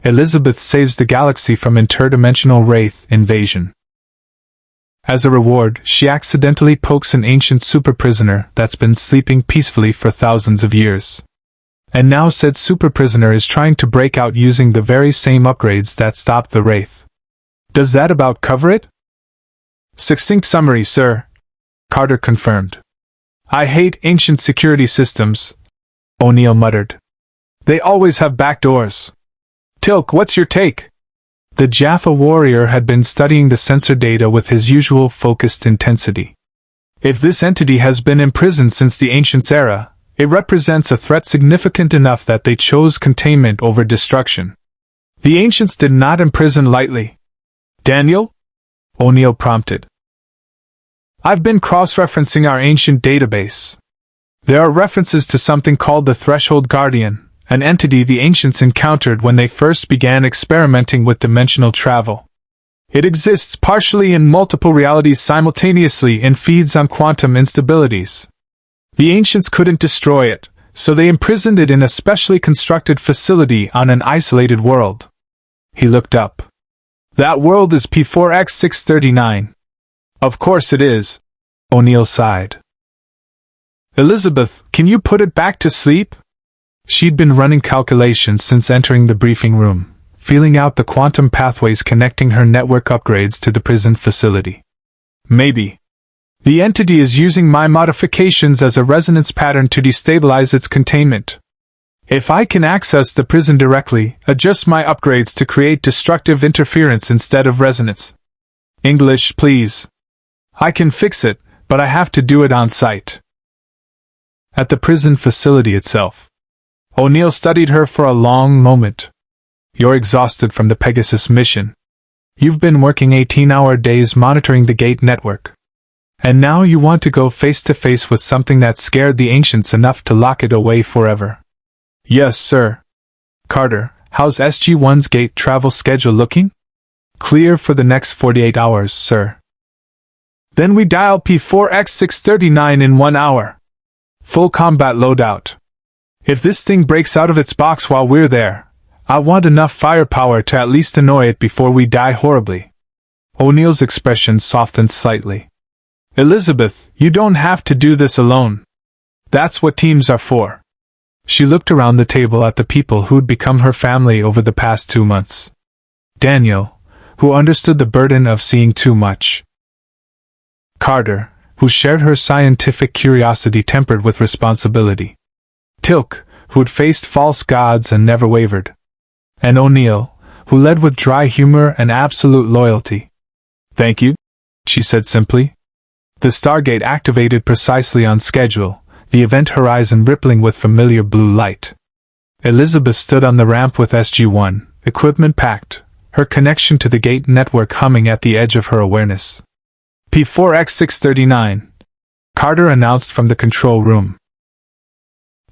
Elizabeth saves the galaxy from interdimensional Wraith invasion. As a reward, she accidentally pokes an ancient super-prisoner that's been sleeping peacefully for thousands of years. And now said super-prisoner is trying to break out using the very same upgrades that stopped the Wraith. Does that about cover it? Succinct summary, sir, Carter confirmed. I hate ancient security systems, O'Neill muttered. They always have back doors. Tilk, what's your take? The Jaffa warrior had been studying the sensor data with his usual focused intensity. If this entity has been imprisoned since the Ancients' era, it represents a threat significant enough that they chose containment over destruction. The Ancients did not imprison lightly. Daniel? O'Neill prompted. I've been cross-referencing our ancient database. There are references to something called the Threshold Guardian, an entity the ancients encountered when they first began experimenting with dimensional travel. It exists partially in multiple realities simultaneously and feeds on quantum instabilities. The ancients couldn't destroy it, so they imprisoned it in a specially constructed facility on an isolated world. He looked up. That world is P4X639. Of course it is, O'Neill sighed. Elizabeth, can you put it back to sleep? She'd been running calculations since entering the briefing room, feeling out the quantum pathways connecting her network upgrades to the prison facility. Maybe. The entity is using my modifications as a resonance pattern to destabilize its containment. If I can access the prison directly, adjust my upgrades to create destructive interference instead of resonance. English, please. I can fix it, but I have to do it on site. At the prison facility itself. O'Neill studied her for a long moment. You're exhausted from the Pegasus mission. You've been working 18-hour days monitoring the gate network. And now you want to go face-to-face with something that scared the ancients enough to lock it away forever. Yes, sir. Carter, how's SG-1's gate travel schedule looking? Clear for the next 48 hours, sir. Then we dial P4X639 in 1 hour. Full combat loadout. If this thing breaks out of its box while we're there, I want enough firepower to at least annoy it before we die horribly. O'Neill's expression softened slightly. Elizabeth, you don't have to do this alone. That's what teams are for. She looked around the table at the people who'd become her family over the past 2 months. Daniel, who understood the burden of seeing too much. Carter, who shared her scientific curiosity tempered with responsibility. Tilk, who'd faced false gods and never wavered. and O'Neill, who led with dry humor and absolute loyalty. "Thank you," she said simply. The Stargate activated precisely on schedule, the event horizon rippling with familiar blue light. Elizabeth stood on the ramp with SG-1, equipment packed, her connection to the gate network humming at the edge of her awareness. P4X639, Carter announced from the control room.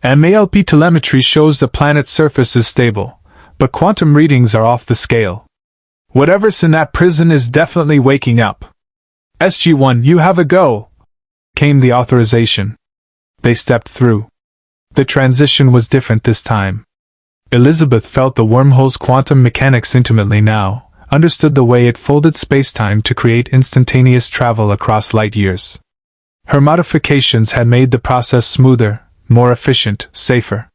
MALP telemetry shows the planet's surface is stable, but quantum readings are off the scale. Whatever's in that prison is definitely waking up. SG-1, you have a go, came the authorization. They stepped through. The transition was different this time. Elizabeth felt the wormhole's quantum mechanics intimately now, understood the way it folded spacetime to create instantaneous travel across light years. Her modifications had made the process smoother, more efficient, safer.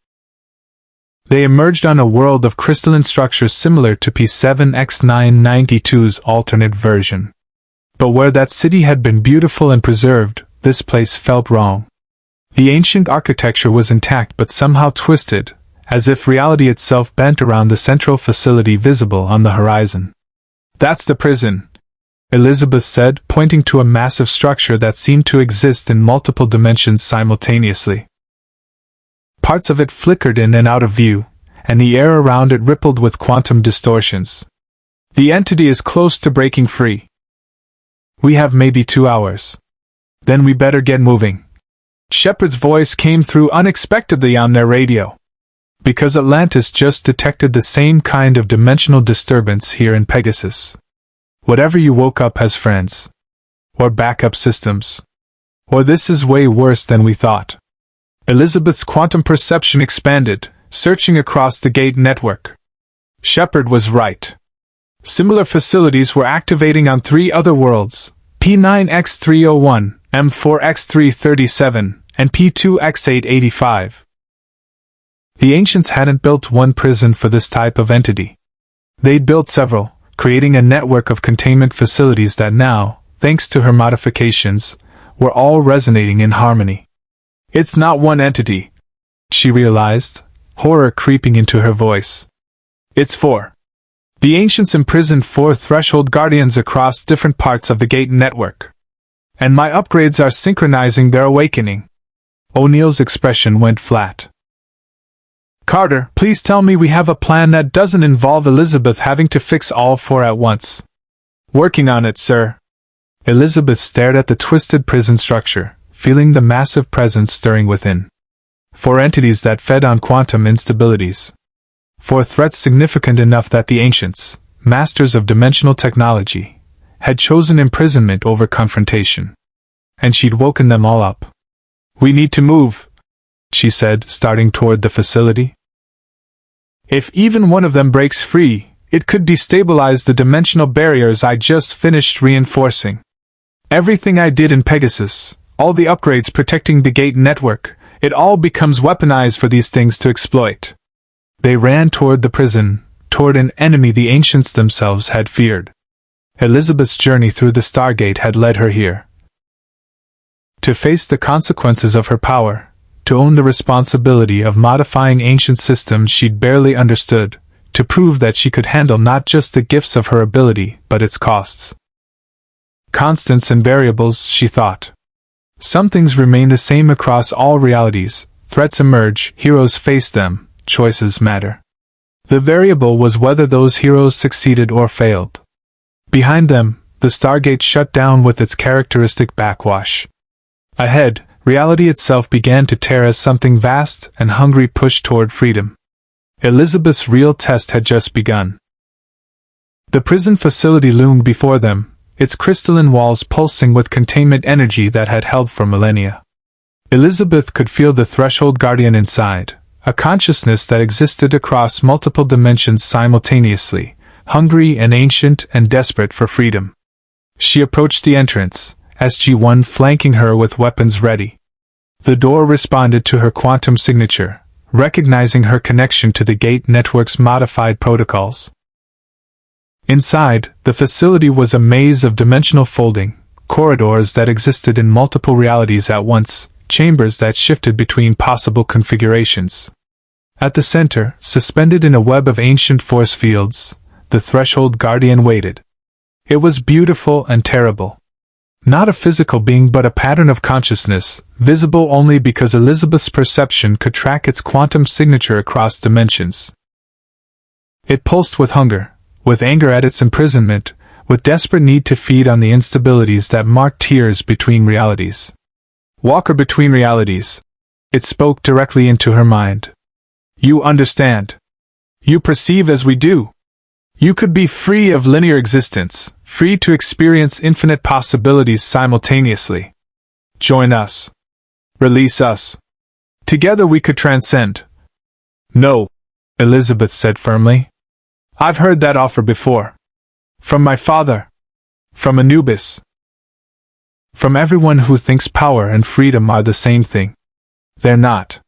They emerged on a world of crystalline structures similar to P7X992's alternate version. But where that city had been beautiful and preserved, this place felt wrong. The ancient architecture was intact but somehow twisted, as if reality itself bent around the central facility visible on the horizon. "That's the prison," Elizabeth said, pointing to a massive structure that seemed to exist in multiple dimensions simultaneously. Parts of it flickered in and out of view, and the air around it rippled with quantum distortions. "The entity is close to breaking free. We have maybe 2 hours. Then we better get moving." Shepard's voice came through unexpectedly on their radio. "Because Atlantis just detected the same kind of dimensional disturbance here in Pegasus. Whatever you woke up as friends. Or backup systems. Or this is way worse than we thought." Elizabeth's quantum perception expanded, searching across the gate network. Shepard was right. Similar facilities were activating on 3 other worlds, P9X301, M4X337, and P2X885. The ancients hadn't built one prison for this type of entity. They'd built several, creating a network of containment facilities that now, thanks to her modifications, were all resonating in harmony. "It's not one entity," she realized, horror creeping into her voice. "It's 4. The ancients imprisoned 4 threshold guardians across different parts of the gate network. And my upgrades are synchronizing their awakening." O'Neill's expression went flat. "Carter, please tell me we have a plan that doesn't involve Elizabeth having to fix all 4 at once." "Working on it, sir." Elizabeth stared at the twisted prison structure, feeling the massive presence stirring within. 4 entities that fed on quantum instabilities. 4 threats significant enough that the ancients, masters of dimensional technology, had chosen imprisonment over confrontation. And she'd woken them all up. "We need to move," she said, starting toward the facility. "If even one of them breaks free, it could destabilize the dimensional barriers I just finished reinforcing. Everything I did in Pegasus, all the upgrades protecting the gate network, it all becomes weaponized for these things to exploit." They ran toward the prison, toward an enemy the ancients themselves had feared. Elizabeth's journey through the Stargate had led her here. To face the consequences of her power, to own the responsibility of modifying ancient systems she'd barely understood, to prove that she could handle not just the gifts of her ability, but its costs. Constants and variables, she thought. Some things remain the same across all realities, threats emerge, heroes face them, choices matter. The variable was whether those heroes succeeded or failed. Behind them, the Stargate shut down with its characteristic backwash. Ahead, reality itself began to tear as something vast and hungry pushed toward freedom. Elizabeth's real test had just begun. The prison facility loomed before them, its crystalline walls pulsing with containment energy that had held for millennia. Elizabeth could feel the threshold guardian inside, a consciousness that existed across multiple dimensions simultaneously, hungry and ancient and desperate for freedom. She approached the entrance, SG-1 flanking her with weapons ready. The door responded to her quantum signature, recognizing her connection to the gate network's modified protocols. Inside, the facility was a maze of dimensional folding, corridors that existed in multiple realities at once, chambers that shifted between possible configurations. At the center, suspended in a web of ancient force fields, the Threshold Guardian waited. It was beautiful and terrible. Not a physical being but a pattern of consciousness, visible only because Elizabeth's perception could track its quantum signature across dimensions. It pulsed with hunger, with anger at its imprisonment, with desperate need to feed on the instabilities that marked tiers between realities. Walker between realities. It spoke directly into her mind. You understand. You perceive as we do. You could be free of linear existence, free to experience infinite possibilities simultaneously. Join us. Release us. Together we could transcend. No, Elizabeth said firmly. I've heard that offer before. From my father. From Anubis. From everyone who thinks power and freedom are the same thing. They're not.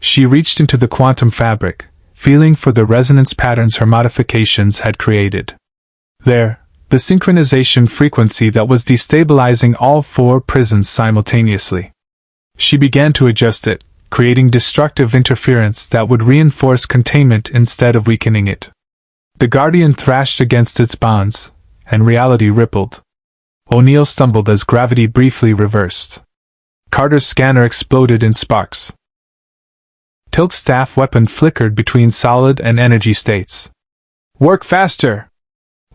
She reached into the quantum fabric, feeling for the resonance patterns her modifications had created. There, the synchronization frequency that was destabilizing all 4 prisons simultaneously. She began to adjust it, creating destructive interference that would reinforce containment instead of weakening it. The Guardian thrashed against its bonds, and reality rippled. O'Neill stumbled as gravity briefly reversed. Carter's scanner exploded in sparks. Tilt's staff weapon flickered between solid and energy states. Work faster!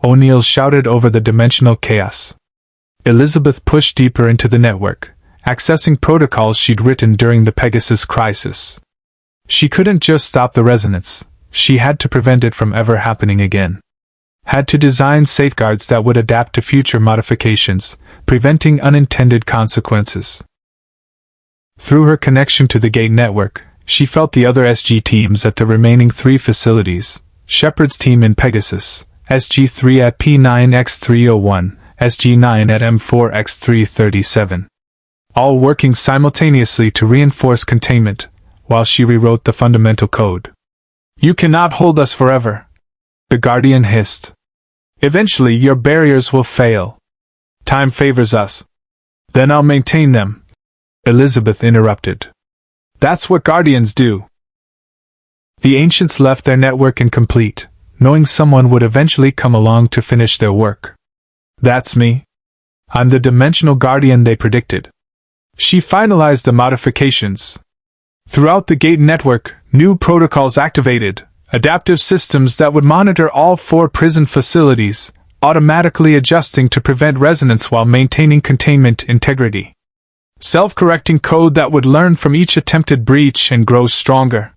O'Neill shouted over the dimensional chaos. Elizabeth pushed deeper into the network, accessing protocols she'd written during the Pegasus crisis. She couldn't just stop the resonance, she had to prevent it from ever happening again. Had to design safeguards that would adapt to future modifications, preventing unintended consequences. Through her connection to the Gate network, she felt the other SG teams at the remaining 3 facilities, Shepard's team in Pegasus, SG-3 at P9X301, SG-9 at M4X337. All working simultaneously to reinforce containment, while she rewrote the fundamental code. You cannot hold us forever, the Guardian hissed. Eventually your barriers will fail. Time favors us. Then I'll maintain them, Elizabeth interrupted. That's what Guardians do. The ancients left their network incomplete, knowing someone would eventually come along to finish their work. That's me. I'm the dimensional Guardian they predicted. She finalized the modifications. Throughout the Gate network, new protocols activated, adaptive systems that would monitor all 4 prison facilities, automatically adjusting to prevent resonance while maintaining containment integrity. Self-correcting code that would learn from each attempted breach and grow stronger.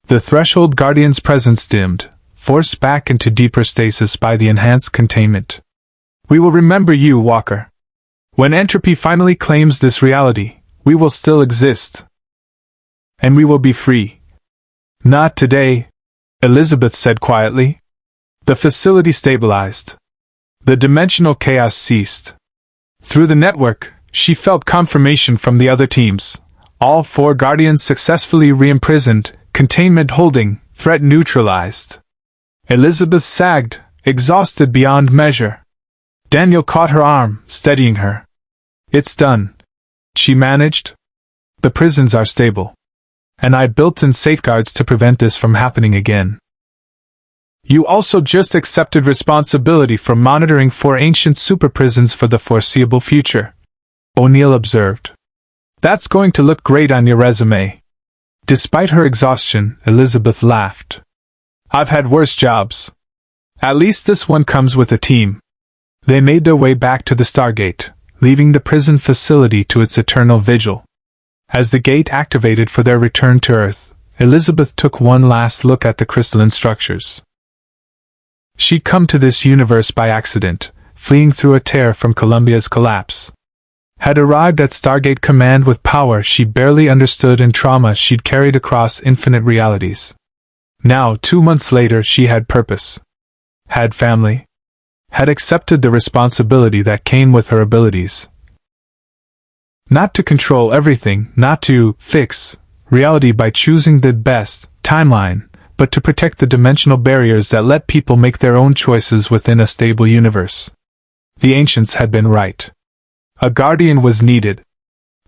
The Threshold Guardian's presence dimmed, forced back into deeper stasis by the enhanced containment. We will remember you, Walker. When entropy finally claims this reality, we will still exist. And we will be free. Not today, Elizabeth said quietly. The facility stabilized. The dimensional chaos ceased. Through the network, she felt confirmation from the other teams. All 4 Guardians successfully re-imprisoned, containment holding, threat neutralized. Elizabeth sagged, exhausted beyond measure. Daniel caught her arm, steadying her. It's done, she managed. The prisons are stable. And I built in safeguards to prevent this from happening again. You also just accepted responsibility for monitoring 4 ancient super prisons for the foreseeable future, O'Neill observed. That's going to look great on your resume. Despite her exhaustion, Elizabeth laughed. I've had worse jobs. At least this one comes with a team. They made their way back to the Stargate, leaving the prison facility to its eternal vigil. As the gate activated for their return to Earth, Elizabeth took one last look at the crystalline structures. She'd come to this universe by accident, fleeing through a tear from Columbia's collapse. Had arrived at Stargate Command with power she barely understood and trauma she'd carried across infinite realities. Now, 2 months later, she had purpose. Had family. Had accepted the responsibility that came with her abilities. Not to control everything, not to fix reality by choosing the best timeline, but to protect the dimensional barriers that let people make their own choices within a stable universe. The ancients had been right. A guardian was needed.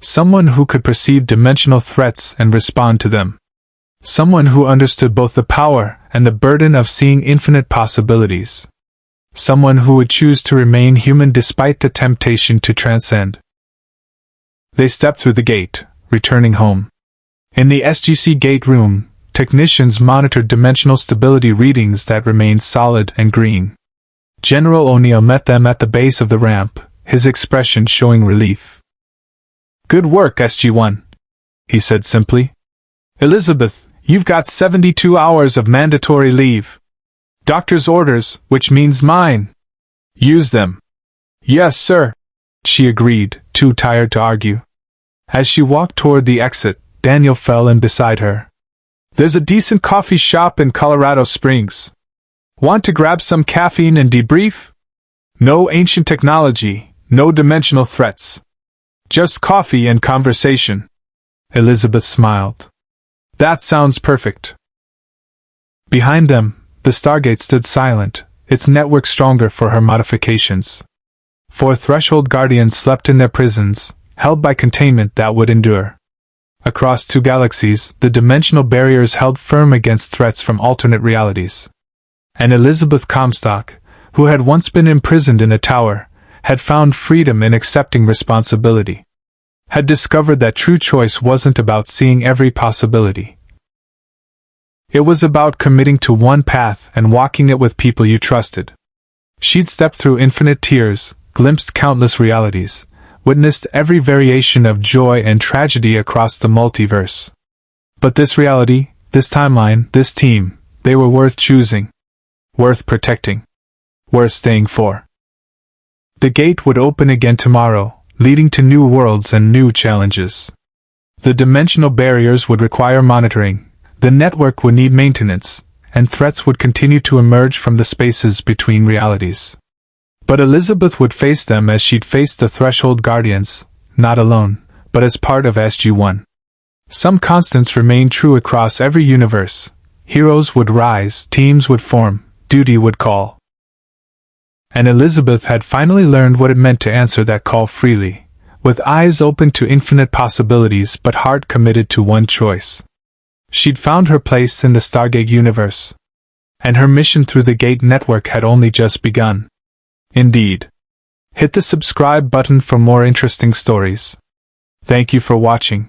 Someone who could perceive dimensional threats and respond to them. Someone who understood both the power and the burden of seeing infinite possibilities. Someone who would choose to remain human despite the temptation to transcend. They stepped through the gate, returning home. In the SGC gate room, technicians monitored dimensional stability readings that remained solid and green. General O'Neill met them at the base of the ramp, his expression showing relief. "Good work, SG-1, he said simply. "Elizabeth, you've got 72 hours of mandatory leave. Doctor's orders, which means mine. Use them." "Yes, sir," she agreed, too tired to argue. As she walked toward the exit, Daniel fell in beside her. "There's a decent coffee shop in Colorado Springs. Want to grab some caffeine and debrief? No ancient technology, no dimensional threats. Just coffee and conversation." Elizabeth smiled. "That sounds perfect." Behind them, the Stargate stood silent, its network stronger for her modifications. 4 threshold guardians slept in their prisons, held by containment that would endure. Across 2 galaxies, the dimensional barriers held firm against threats from alternate realities. And Elizabeth Comstock, who had once been imprisoned in a tower, had found freedom in accepting responsibility. Had discovered that true choice wasn't about seeing every possibility. It was about committing to one path and walking it with people you trusted. She'd stepped through infinite tears, glimpsed countless realities, witnessed every variation of joy and tragedy across the multiverse. But this reality, this timeline, this team, they were worth choosing. Worth protecting. Worth staying for. The gate would open again tomorrow, leading to new worlds and new challenges. The dimensional barriers would require monitoring, the network would need maintenance, and threats would continue to emerge from the spaces between realities. But Elizabeth would face them as she'd faced the Threshold Guardians, not alone, but as part of SG-1. Some constants remained true across every universe. Heroes would rise, teams would form, duty would call. And Elizabeth had finally learned what it meant to answer that call freely, with eyes open to infinite possibilities but heart committed to one choice. She'd found her place in the Stargate universe. And her mission through the Gate network had only just begun. Indeed. Hit the subscribe button for more interesting stories. Thank you for watching.